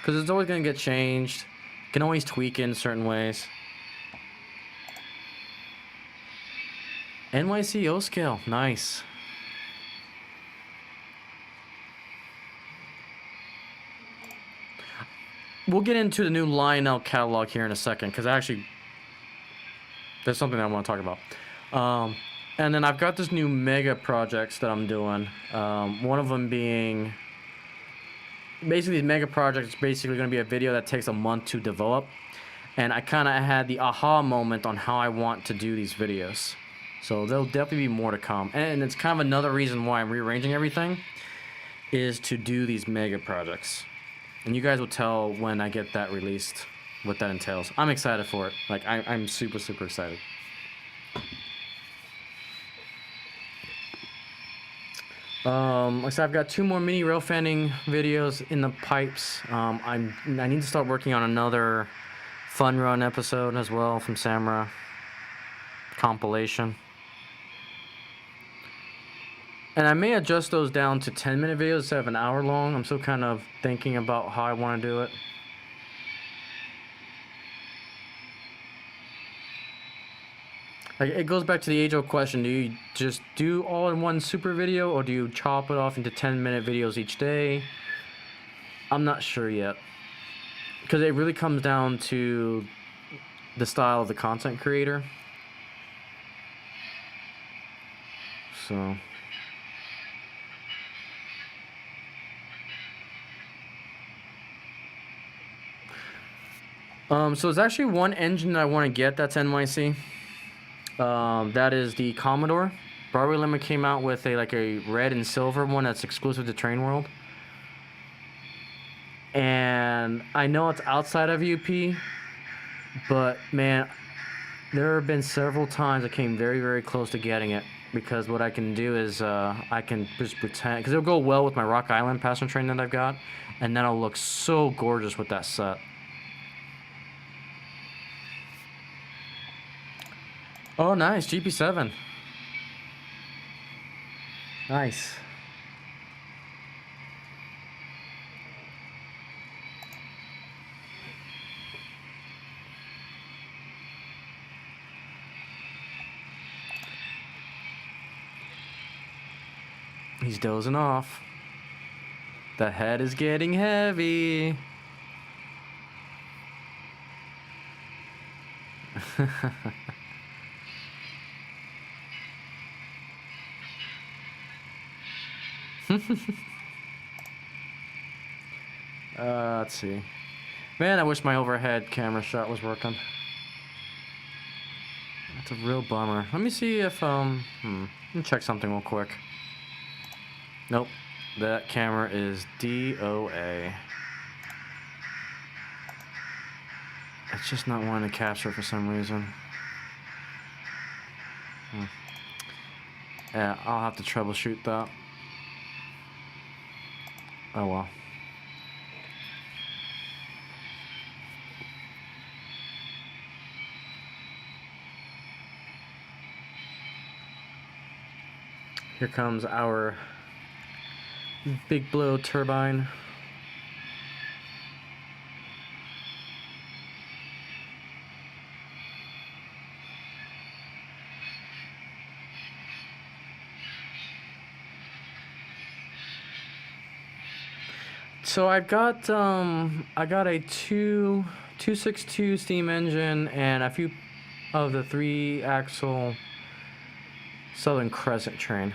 because it's always going to get changed. You can always tweak in certain ways. NYCO scale, nice. We'll get into the new Lionel catalog here in a second, because actually, there's something I want to talk about. And then I've got this new mega projects that I'm doing. One of them being, basically these mega projects is basically going to be a video that takes a month to develop. And I kind of had the aha moment on how I want to do these videos. So there'll definitely be more to come. And it's kind of another reason why I'm rearranging everything, is to do these mega projects. And you guys will tell when I get that released what that entails. I'm excited for it. Like, I'm super, super excited. Like I said, I've got 2 more mini rail fanning videos in the pipes. I need to start working on another fun run episode as well from Samra compilation. And I may adjust those down to 10-minute videos instead of an hour long. I'm still kind of thinking about how I want to do it. Like, it goes back to the age-old question: do you just do all in one super video, or do you chop it off into 10-minute videos each day? I'm not sure yet, because it really comes down to the style of the content creator. So so it's actually one engine that I want to get that's NYC. That is the Commodore. Broadway Limit came out with a red and silver one that's exclusive to Train World. And I know it's outside of UP, but man, there have been several times I came very, very close to getting it, because what I can do is I can just pretend, because it'll go well with my Rock Island passenger train that I've got, and then it'll look so gorgeous with that set. Oh, nice. GP7. Nice. He's dozing off. The head is getting heavy. Let's see. Man, I wish my overhead camera shot was working. That's a real bummer. Let me see if, let me check something real quick. Nope. That camera is DOA. It's just not wanting to capture for some reason. Yeah, I'll have to troubleshoot that. Oh well. Here comes our big blow turbine. So I got a 262 steam engine and a few of the 3-axle Southern Crescent train.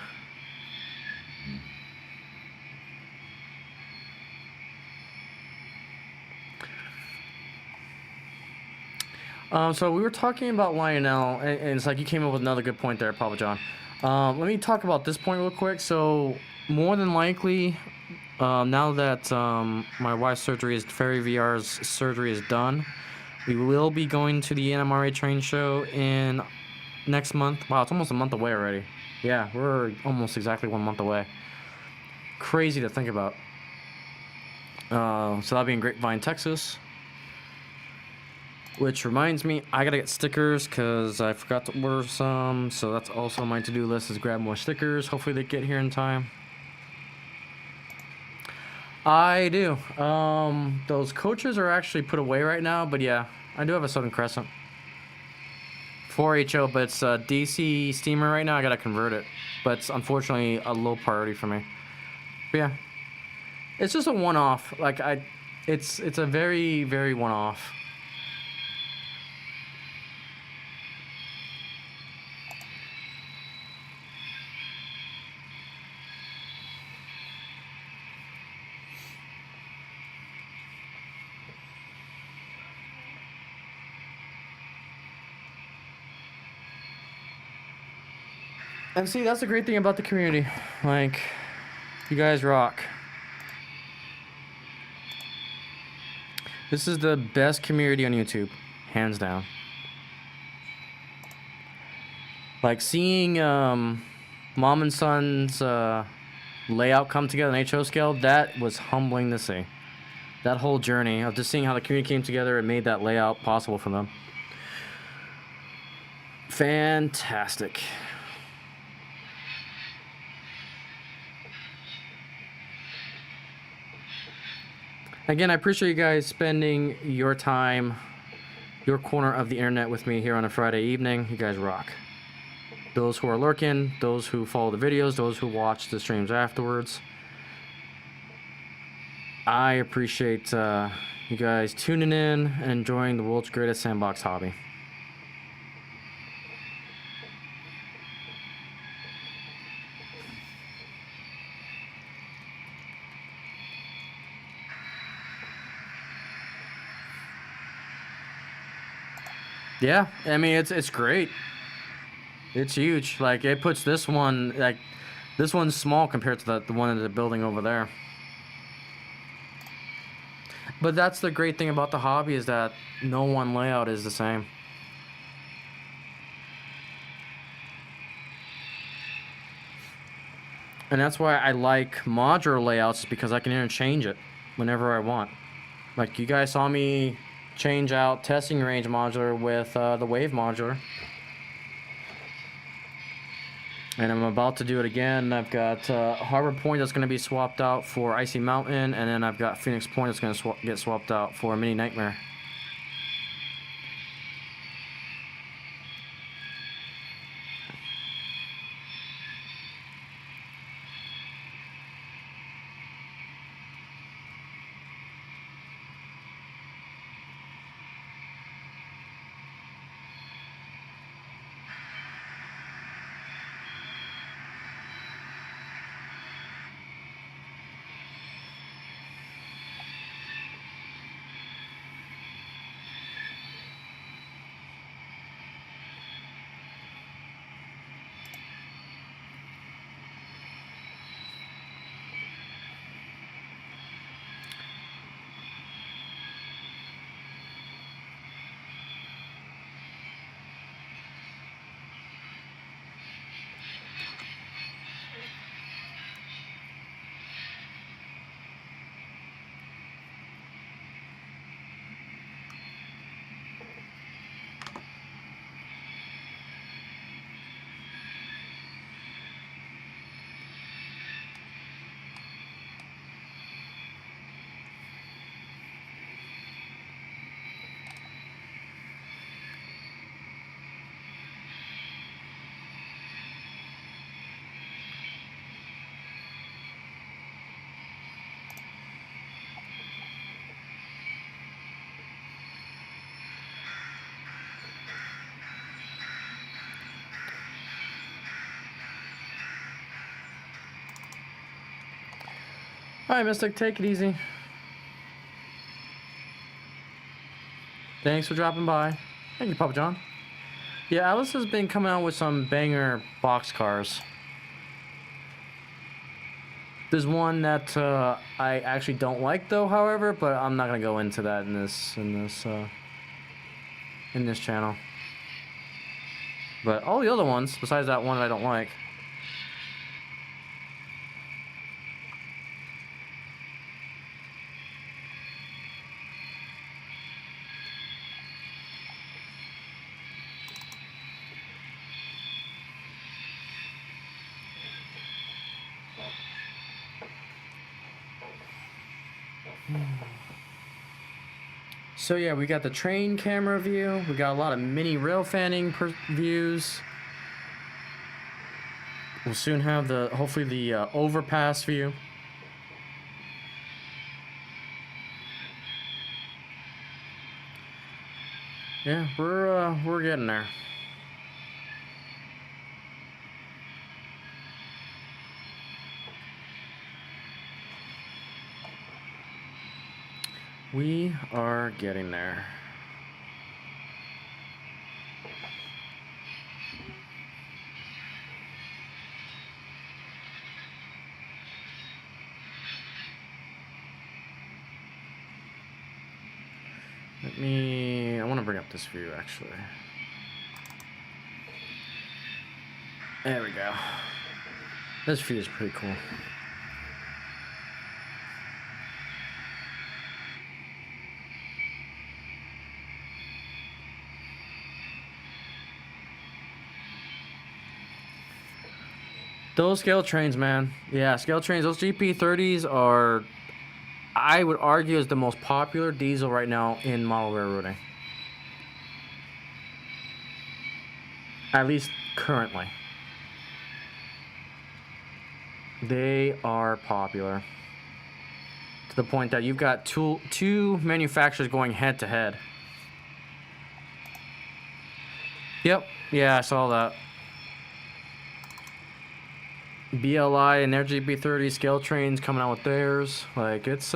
So we were talking about Lionel, and it's like you came up with another good point there, Papa John. Let me talk about this point real quick. So more than likely, now that my wife's surgery is Ferry VR's surgery is done, we will be going to the NMRA train show in next month. Wow, it's almost a month away already. Yeah, we're almost exactly 1 month away. Crazy to think about. So that'll be in Grapevine, Texas. Which reminds me, I gotta get stickers because I forgot to order some. So that's also on my to-do list, is grab more stickers. Hopefully they get here in time. I do. Those coaches are actually put away right now, but yeah, I do have a Southern Crescent. 4HO, but it's a DC steamer right now. I gotta convert it, but it's unfortunately a low priority for me. But yeah, it's just a one-off. It's a very, very one-off. And see, that's the great thing about the community. Like, you guys rock. This is the best community on YouTube, hands down. Like, seeing Mom and Son's layout come together in HO scale, that was humbling to see. That whole journey of just seeing how the community came together and made that layout possible for them. Fantastic. Again, I appreciate you guys spending your time, your corner of the internet with me here on a Friday evening. You guys rock. Those who are lurking, those who follow the videos, those who watch the streams afterwards. I appreciate you guys tuning in and enjoying the world's greatest sandbox hobby. Yeah, I mean it's great. It's huge. Like it puts this one this one's small compared to the one in the building over there. But that's the great thing about the hobby is that no one layout is the same. And that's why I like modular layouts, because I can interchange it whenever I want. Like you guys saw me change out testing range modular with the wave modular. And I'm about to do it again. I've got Harbor Point that's going to be swapped out for Icy Mountain, and then I've got Phoenix Point that's going to get swapped out for Mini Nightmare. Alright, Mystic, take it easy. Thanks for dropping by. Thank you, Papa John. Yeah, Alice has been coming out with some banger boxcars. There's one that I actually don't like, though. However, but I'm not gonna go into that in this channel. But all the other ones, besides that one that I don't like. So yeah, we got the train camera view. We got a lot of mini rail fanning views. We'll soon have hopefully the overpass view. Yeah, we're getting there. We are getting there. I want to bring up this view actually. There we go. This view is pretty cool. Those scale trains, man. Yeah, scale trains. Those GP30s are, I would argue, is the most popular diesel right now in model railroading. At least currently. They are popular. To the point that you've got two manufacturers going head to head. Yep. Yeah, I saw that. BLI and their GP30 scale trains coming out with theirs. Like, it's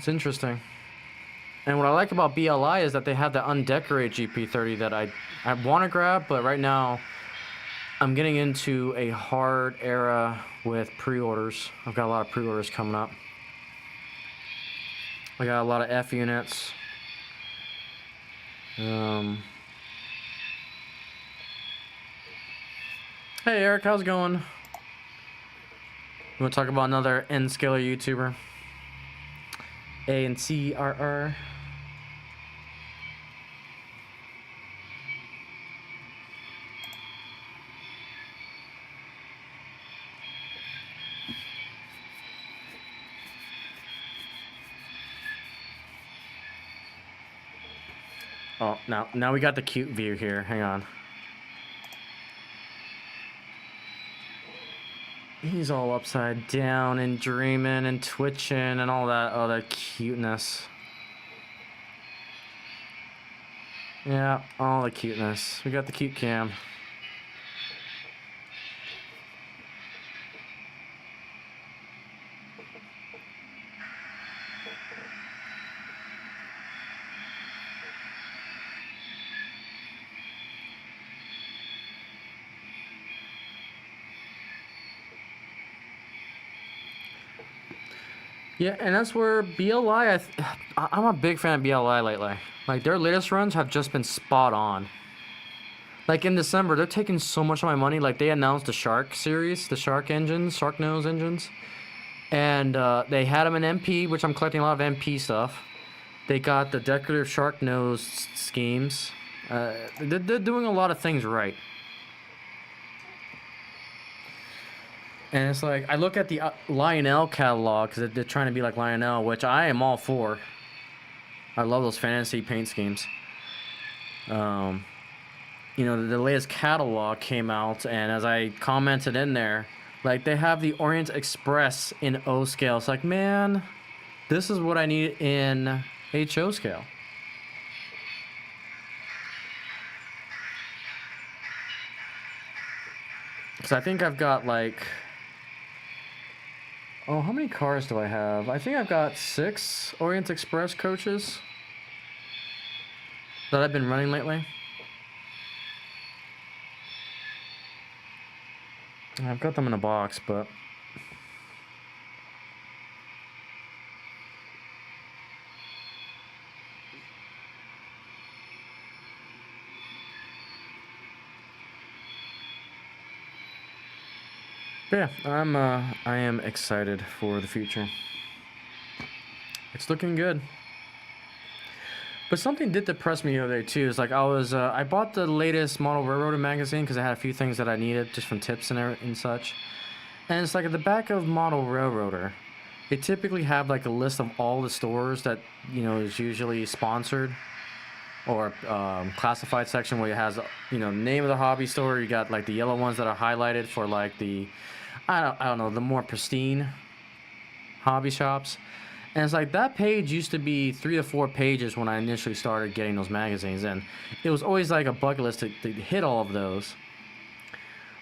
interesting. And what I like about BLI is that they have the undecorated GP30 that I want to grab, but right now I'm getting into a hard era with pre-orders. I've got a lot of pre-orders coming up. I got a lot of F units. Hey Eric, how's it going? You want to talk about another N-scaler YouTuber? A and C R R. Oh, now we got the cute view here. Hang on. He's all upside down and dreaming and twitching and all that. Oh, that cuteness. Yeah, all the cuteness. We got the cute cam. Yeah, and that's where BLI, I'm a big fan of BLI lately. Like, their latest runs have just been spot on. Like, in December, they're taking so much of my money. Like, they announced the Shark series, the Shark engines, Shark Nose engines. And they had them in MP, which I'm collecting a lot of MP stuff. They got the decorative Shark Nose schemes. They're doing a lot of things right. And it's like, I look at the Lionel catalog, because they're trying to be like Lionel, which I am all for. I love those fantasy paint schemes. You know, the latest catalog came out, and as I commented in there, like, they have the Orient Express in O scale. It's like, man, this is what I need in HO scale. Because I think I've got, like... Oh, how many cars do I have? I think I've got 6 Orient Express coaches that I've been running lately. I've got them in a box, but... yeah, I am excited for the future. It's looking good. But something did depress me the other day too. Is like I bought the latest Model Railroader magazine because I had a few things that I needed just from tips and such. And it's like at the back of Model Railroader, they typically have like a list of all the stores that, you know, is usually sponsored or classified section where it has, you know, name of the hobby store. You got like the yellow ones that are highlighted for like the I don't know, the more pristine hobby shops. And it's like that page used to be 3 to 4 pages when I initially started getting those magazines, and it was always like a bucket list to hit all of those.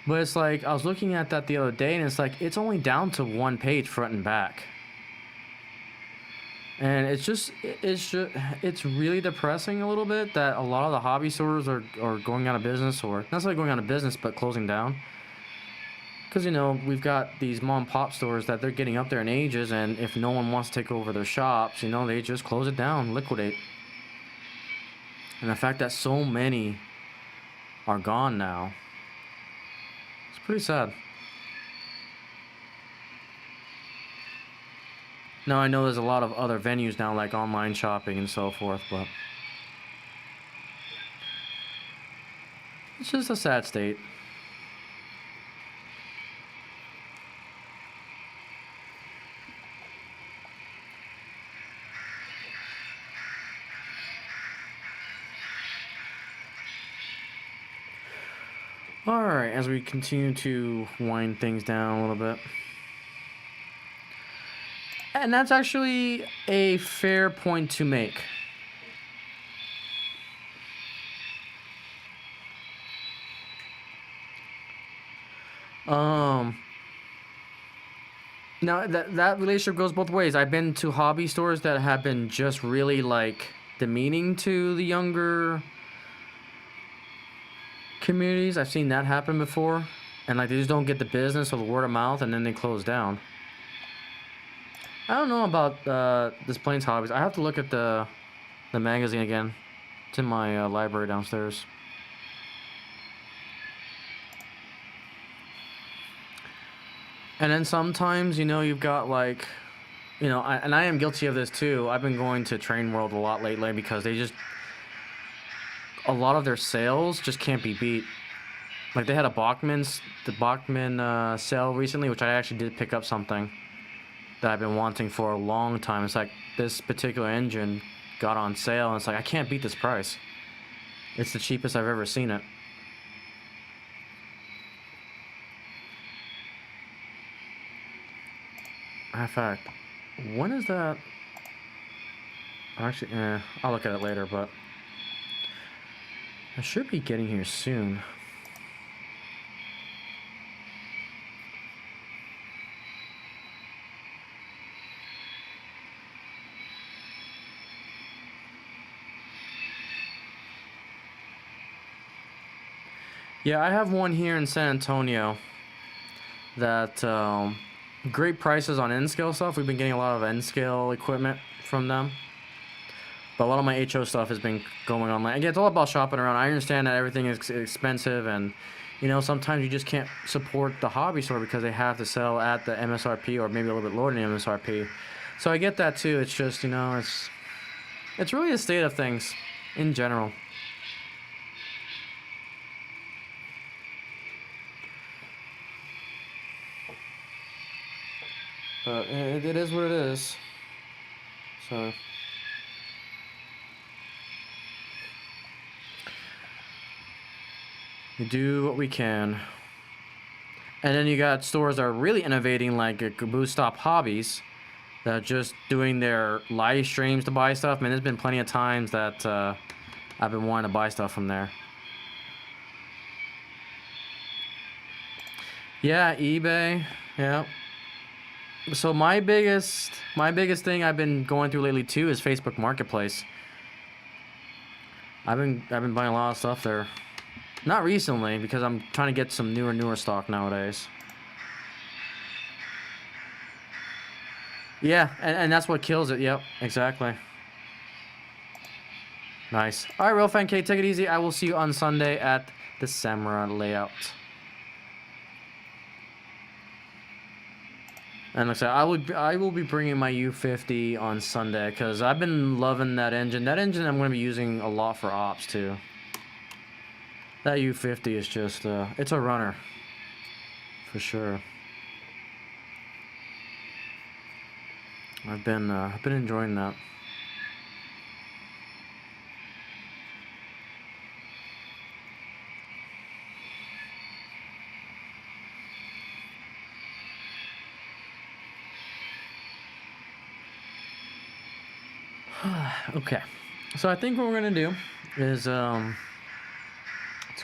But it's like I was looking at that the other day, and it's like it's only down to 1 page front and back. And it's really depressing a little bit that a lot of the hobby stores are going out of business, or not necessarily going out of business, but closing down. Because, you know, we've got these mom and pop stores that they're getting up there in ages, and if no one wants to take over their shops, you know, they just close it down, liquidate. And the fact that so many are gone now, it's pretty sad. Now, I know there's a lot of other venues now, like online shopping and so forth, but it's just a sad state. All right, as we continue to wind things down a little bit. And that's actually a fair point to make. Now that relationship goes both ways. I've been to hobby stores that have been just really like demeaning to the younger communities. I've seen that happen before, and like they just don't get the business or the word of mouth, and then they close down. I don't know about this Plains Hobbies. I have to look at the magazine again. It's in my library downstairs. And then sometimes, you've got like, and I am guilty of this too. I've been going to Train World a lot lately because a lot of their sales just can't be beat. Like they had the Bachman sale recently, which I actually did pick up something that I've been wanting for a long time. It's like this particular engine got on sale, and it's like I can't beat this price. It's the cheapest I've ever seen it. Matter of fact, when is that? Actually, I'll look at it later, but I should be getting here soon. Yeah, I have one here in San Antonio that great prices on N-scale stuff. We've been getting a lot of N-scale equipment from them. But a lot of my HO stuff has been going online. Again, it's all about shopping around. I understand that everything is expensive, and sometimes you just can't support the hobby store because they have to sell at the MSRP or maybe a little bit lower than the MSRP. So I get that too. It's just it's really a state of things in general. But it is what it is. So. We do what we can. And then you got stores that are really innovating, like Caboose Stop Hobbies, that are just doing their live streams to buy stuff. Man, there's been plenty of times that I've been wanting to buy stuff from there. Yeah, eBay. Yeah. So my biggest thing I've been going through lately too is Facebook Marketplace. I've been buying a lot of stuff there. Not recently, because I'm trying to get some newer stock nowadays. Yeah, and that's what kills it. Yep, exactly. Nice. All right, Real Fan K, take it easy. I will see you on Sunday at the Samurai Layout. And like I said, I will be bringing my U50 on Sunday because I've been loving that engine. That engine I'm going to be using a lot for ops too. That U50 is just it's a runner for sure. I've been enjoying that. Okay, so I think what we're gonna do is let's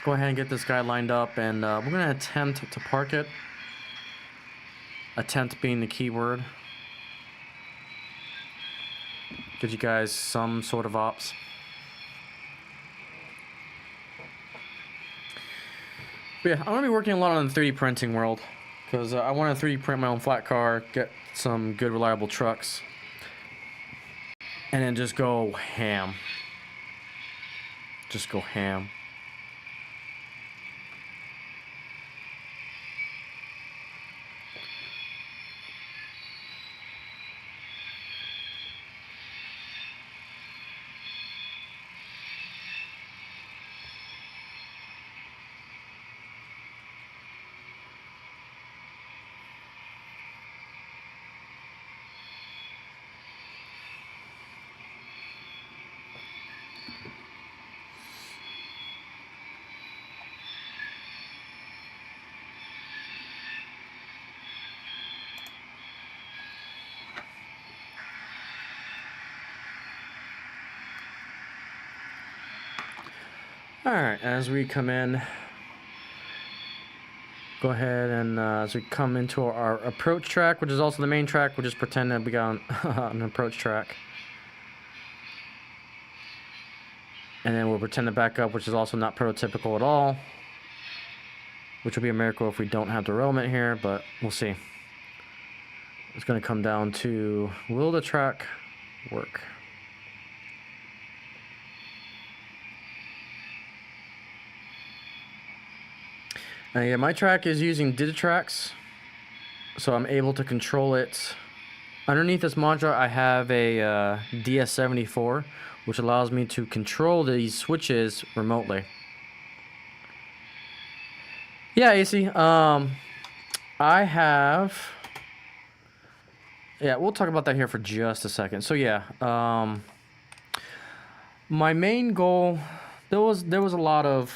go ahead and get this guy lined up, and we're gonna attempt to park it. Attempt being the key word. Give you guys some sort of ops. But yeah, I'm gonna be working a lot on the 3D printing world because I want to 3D print my own flat car, get some good reliable trucks, and then just go ham. Just go ham. All right, as we come in, go ahead and as we come into our approach track, which is also the main track, we'll just pretend that we got an approach track. And then we'll pretend to back up, which is also not prototypical at all, which will be a miracle if we don't have derailment here, but we'll see. It's going to come down to, will the track work? And yeah, my track is using Digitrax, so I'm able to control it. Underneath this module, I have a DS74, which allows me to control these switches remotely. Yeah, Icey. I have. Yeah, we'll talk about that here for just a second. So yeah, my main goal, there was a lot of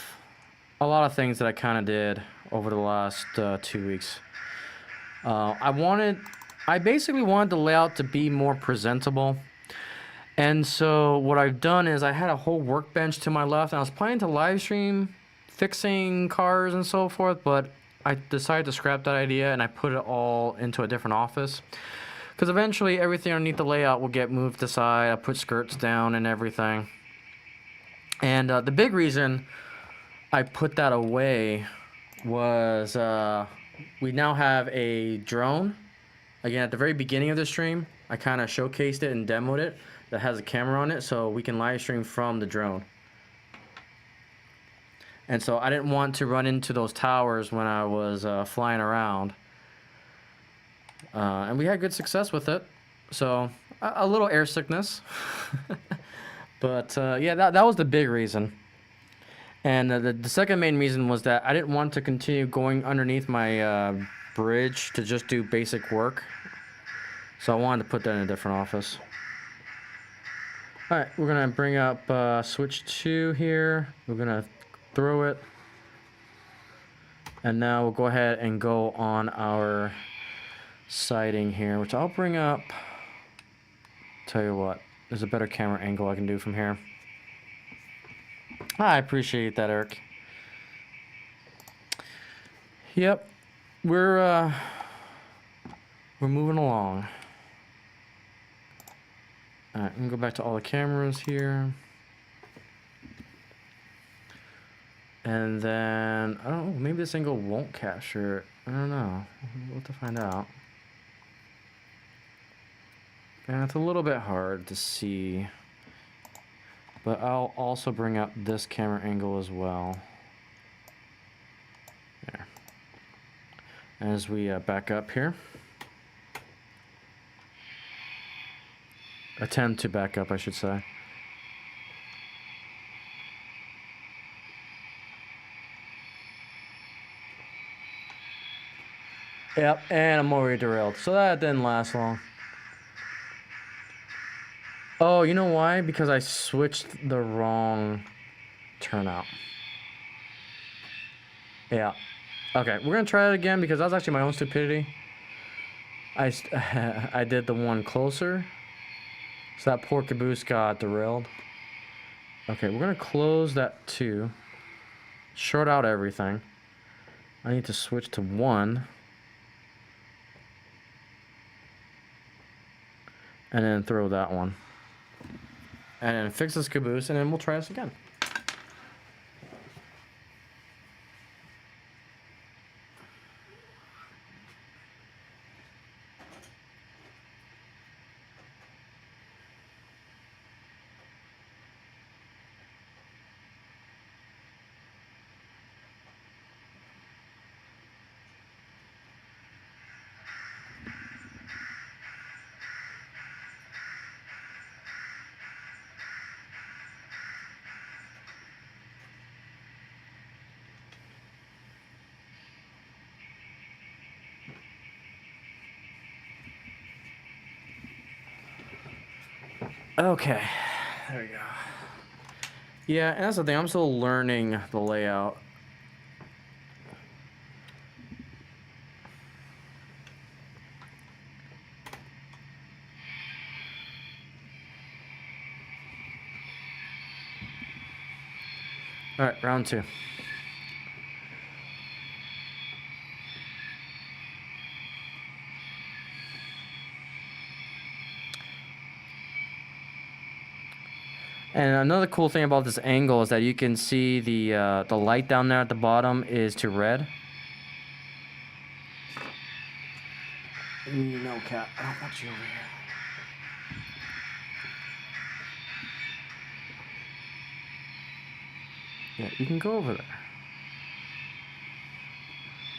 things that I kind of did over the last 2 weeks. I basically wanted the layout to be more presentable. And so what I've done is I had a whole workbench to my left, and I was planning to live stream fixing cars and so forth, but I decided to scrap that idea and I put it all into a different office. Because eventually everything underneath the layout will get moved aside. I put skirts down and everything. And the big reason I put that away was we now have a drone. Again, at the very beginning of the stream, I kind of showcased it and demoed it. That has a camera on it, so we can live stream from the drone. And so I didn't want to run into those towers when I was flying around. And we had good success with it. So a little air sickness. But yeah, that was the big reason. And the second main reason was that I didn't want to continue going underneath my bridge to just do basic work. So I wanted to put that in a different office. All right, we're going to bring up switch 2 here. We're going to throw it. And now we'll go ahead and go on our siding here, which I'll bring up. Tell you what, there's a better camera angle I can do from here. I appreciate that, Eric. Yep, we're moving along. All right, I'm gonna go back to all the cameras here. And then, I don't know, maybe this angle won't capture it. I don't know. We'll have to find out. And it's a little bit hard to see. But I'll also bring up this camera angle as well. There. As we back up here. Attempt to back up, I should say. Yep, and I'm already derailed. So that didn't last long. Oh, you know why? Because I switched the wrong turnout. Yeah. Okay, we're gonna try it again because that's actually my own stupidity. I did the one closer. So that poor caboose got derailed. Okay, we're gonna close that 2. Short out everything. I need to switch to 1. And then throw that one. And then fix this caboose, and then we'll try this again. Okay, there we go. Yeah, and that's the thing, I'm still learning the layout. All right, round 2. And another cool thing about this angle is that you can see the light down there at the bottom is to red. No, cat, I don't want you over here. Yeah, you can go over there.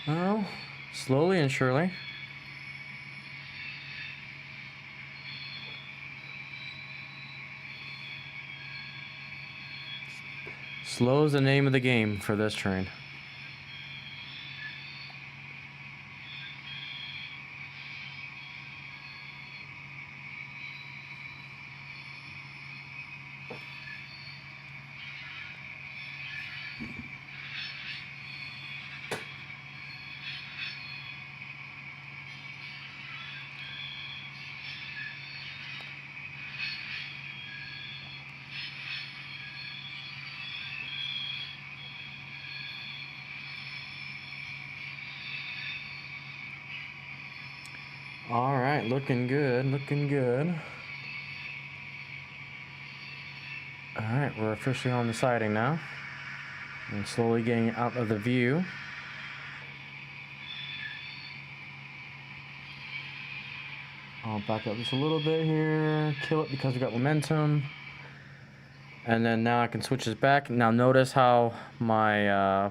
Oh, slowly and surely. Slow is the name of the game for this train. All right, looking good, looking good. All right, we're officially on the siding now. And slowly getting out of the view. I'll back up just a little bit here, kill it because we got momentum. And then now I can switch this back. Now notice how my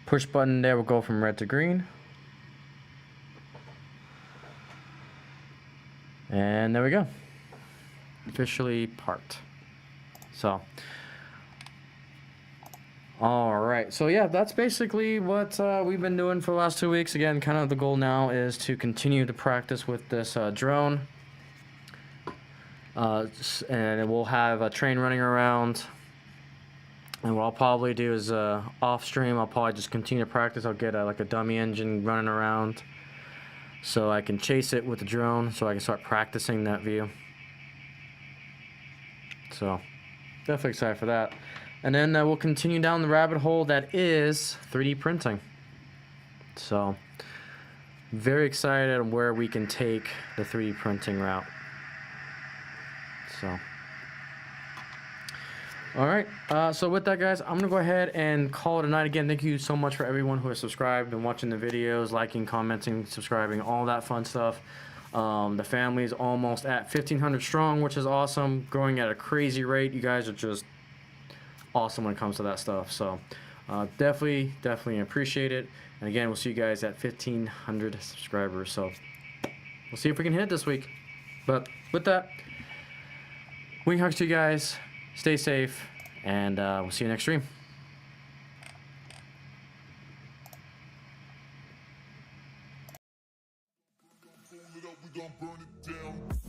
push button there will go from red to green. And there we go. Officially parked. So, all right. So yeah, that's basically what we've been doing for the last 2 weeks. Again, kind of the goal now is to continue to practice with this drone. And we'll have a train running around. And what I'll probably do is off stream, I'll probably just continue to practice. I'll get like a dummy engine running around so I can chase it with the drone so I can start practicing that view. So definitely excited for that. And then we'll continue down the rabbit hole that is 3D printing. So very excited on where we can take the 3D printing route. So all right, so with that, guys, I'm gonna go ahead and call it a night. Again, thank you so much for everyone who has subscribed and watching the videos, liking, commenting, subscribing, all that fun stuff. The family is almost at 1,500 strong, which is awesome, growing at a crazy rate. You guys are just awesome when it comes to that stuff. So definitely appreciate it. And again, we'll see you guys at 1,500 subscribers. So we'll see if we can hit it this week. But with that, wing hugs to you guys. Stay safe, and we'll see you next stream. We gon' burn it down.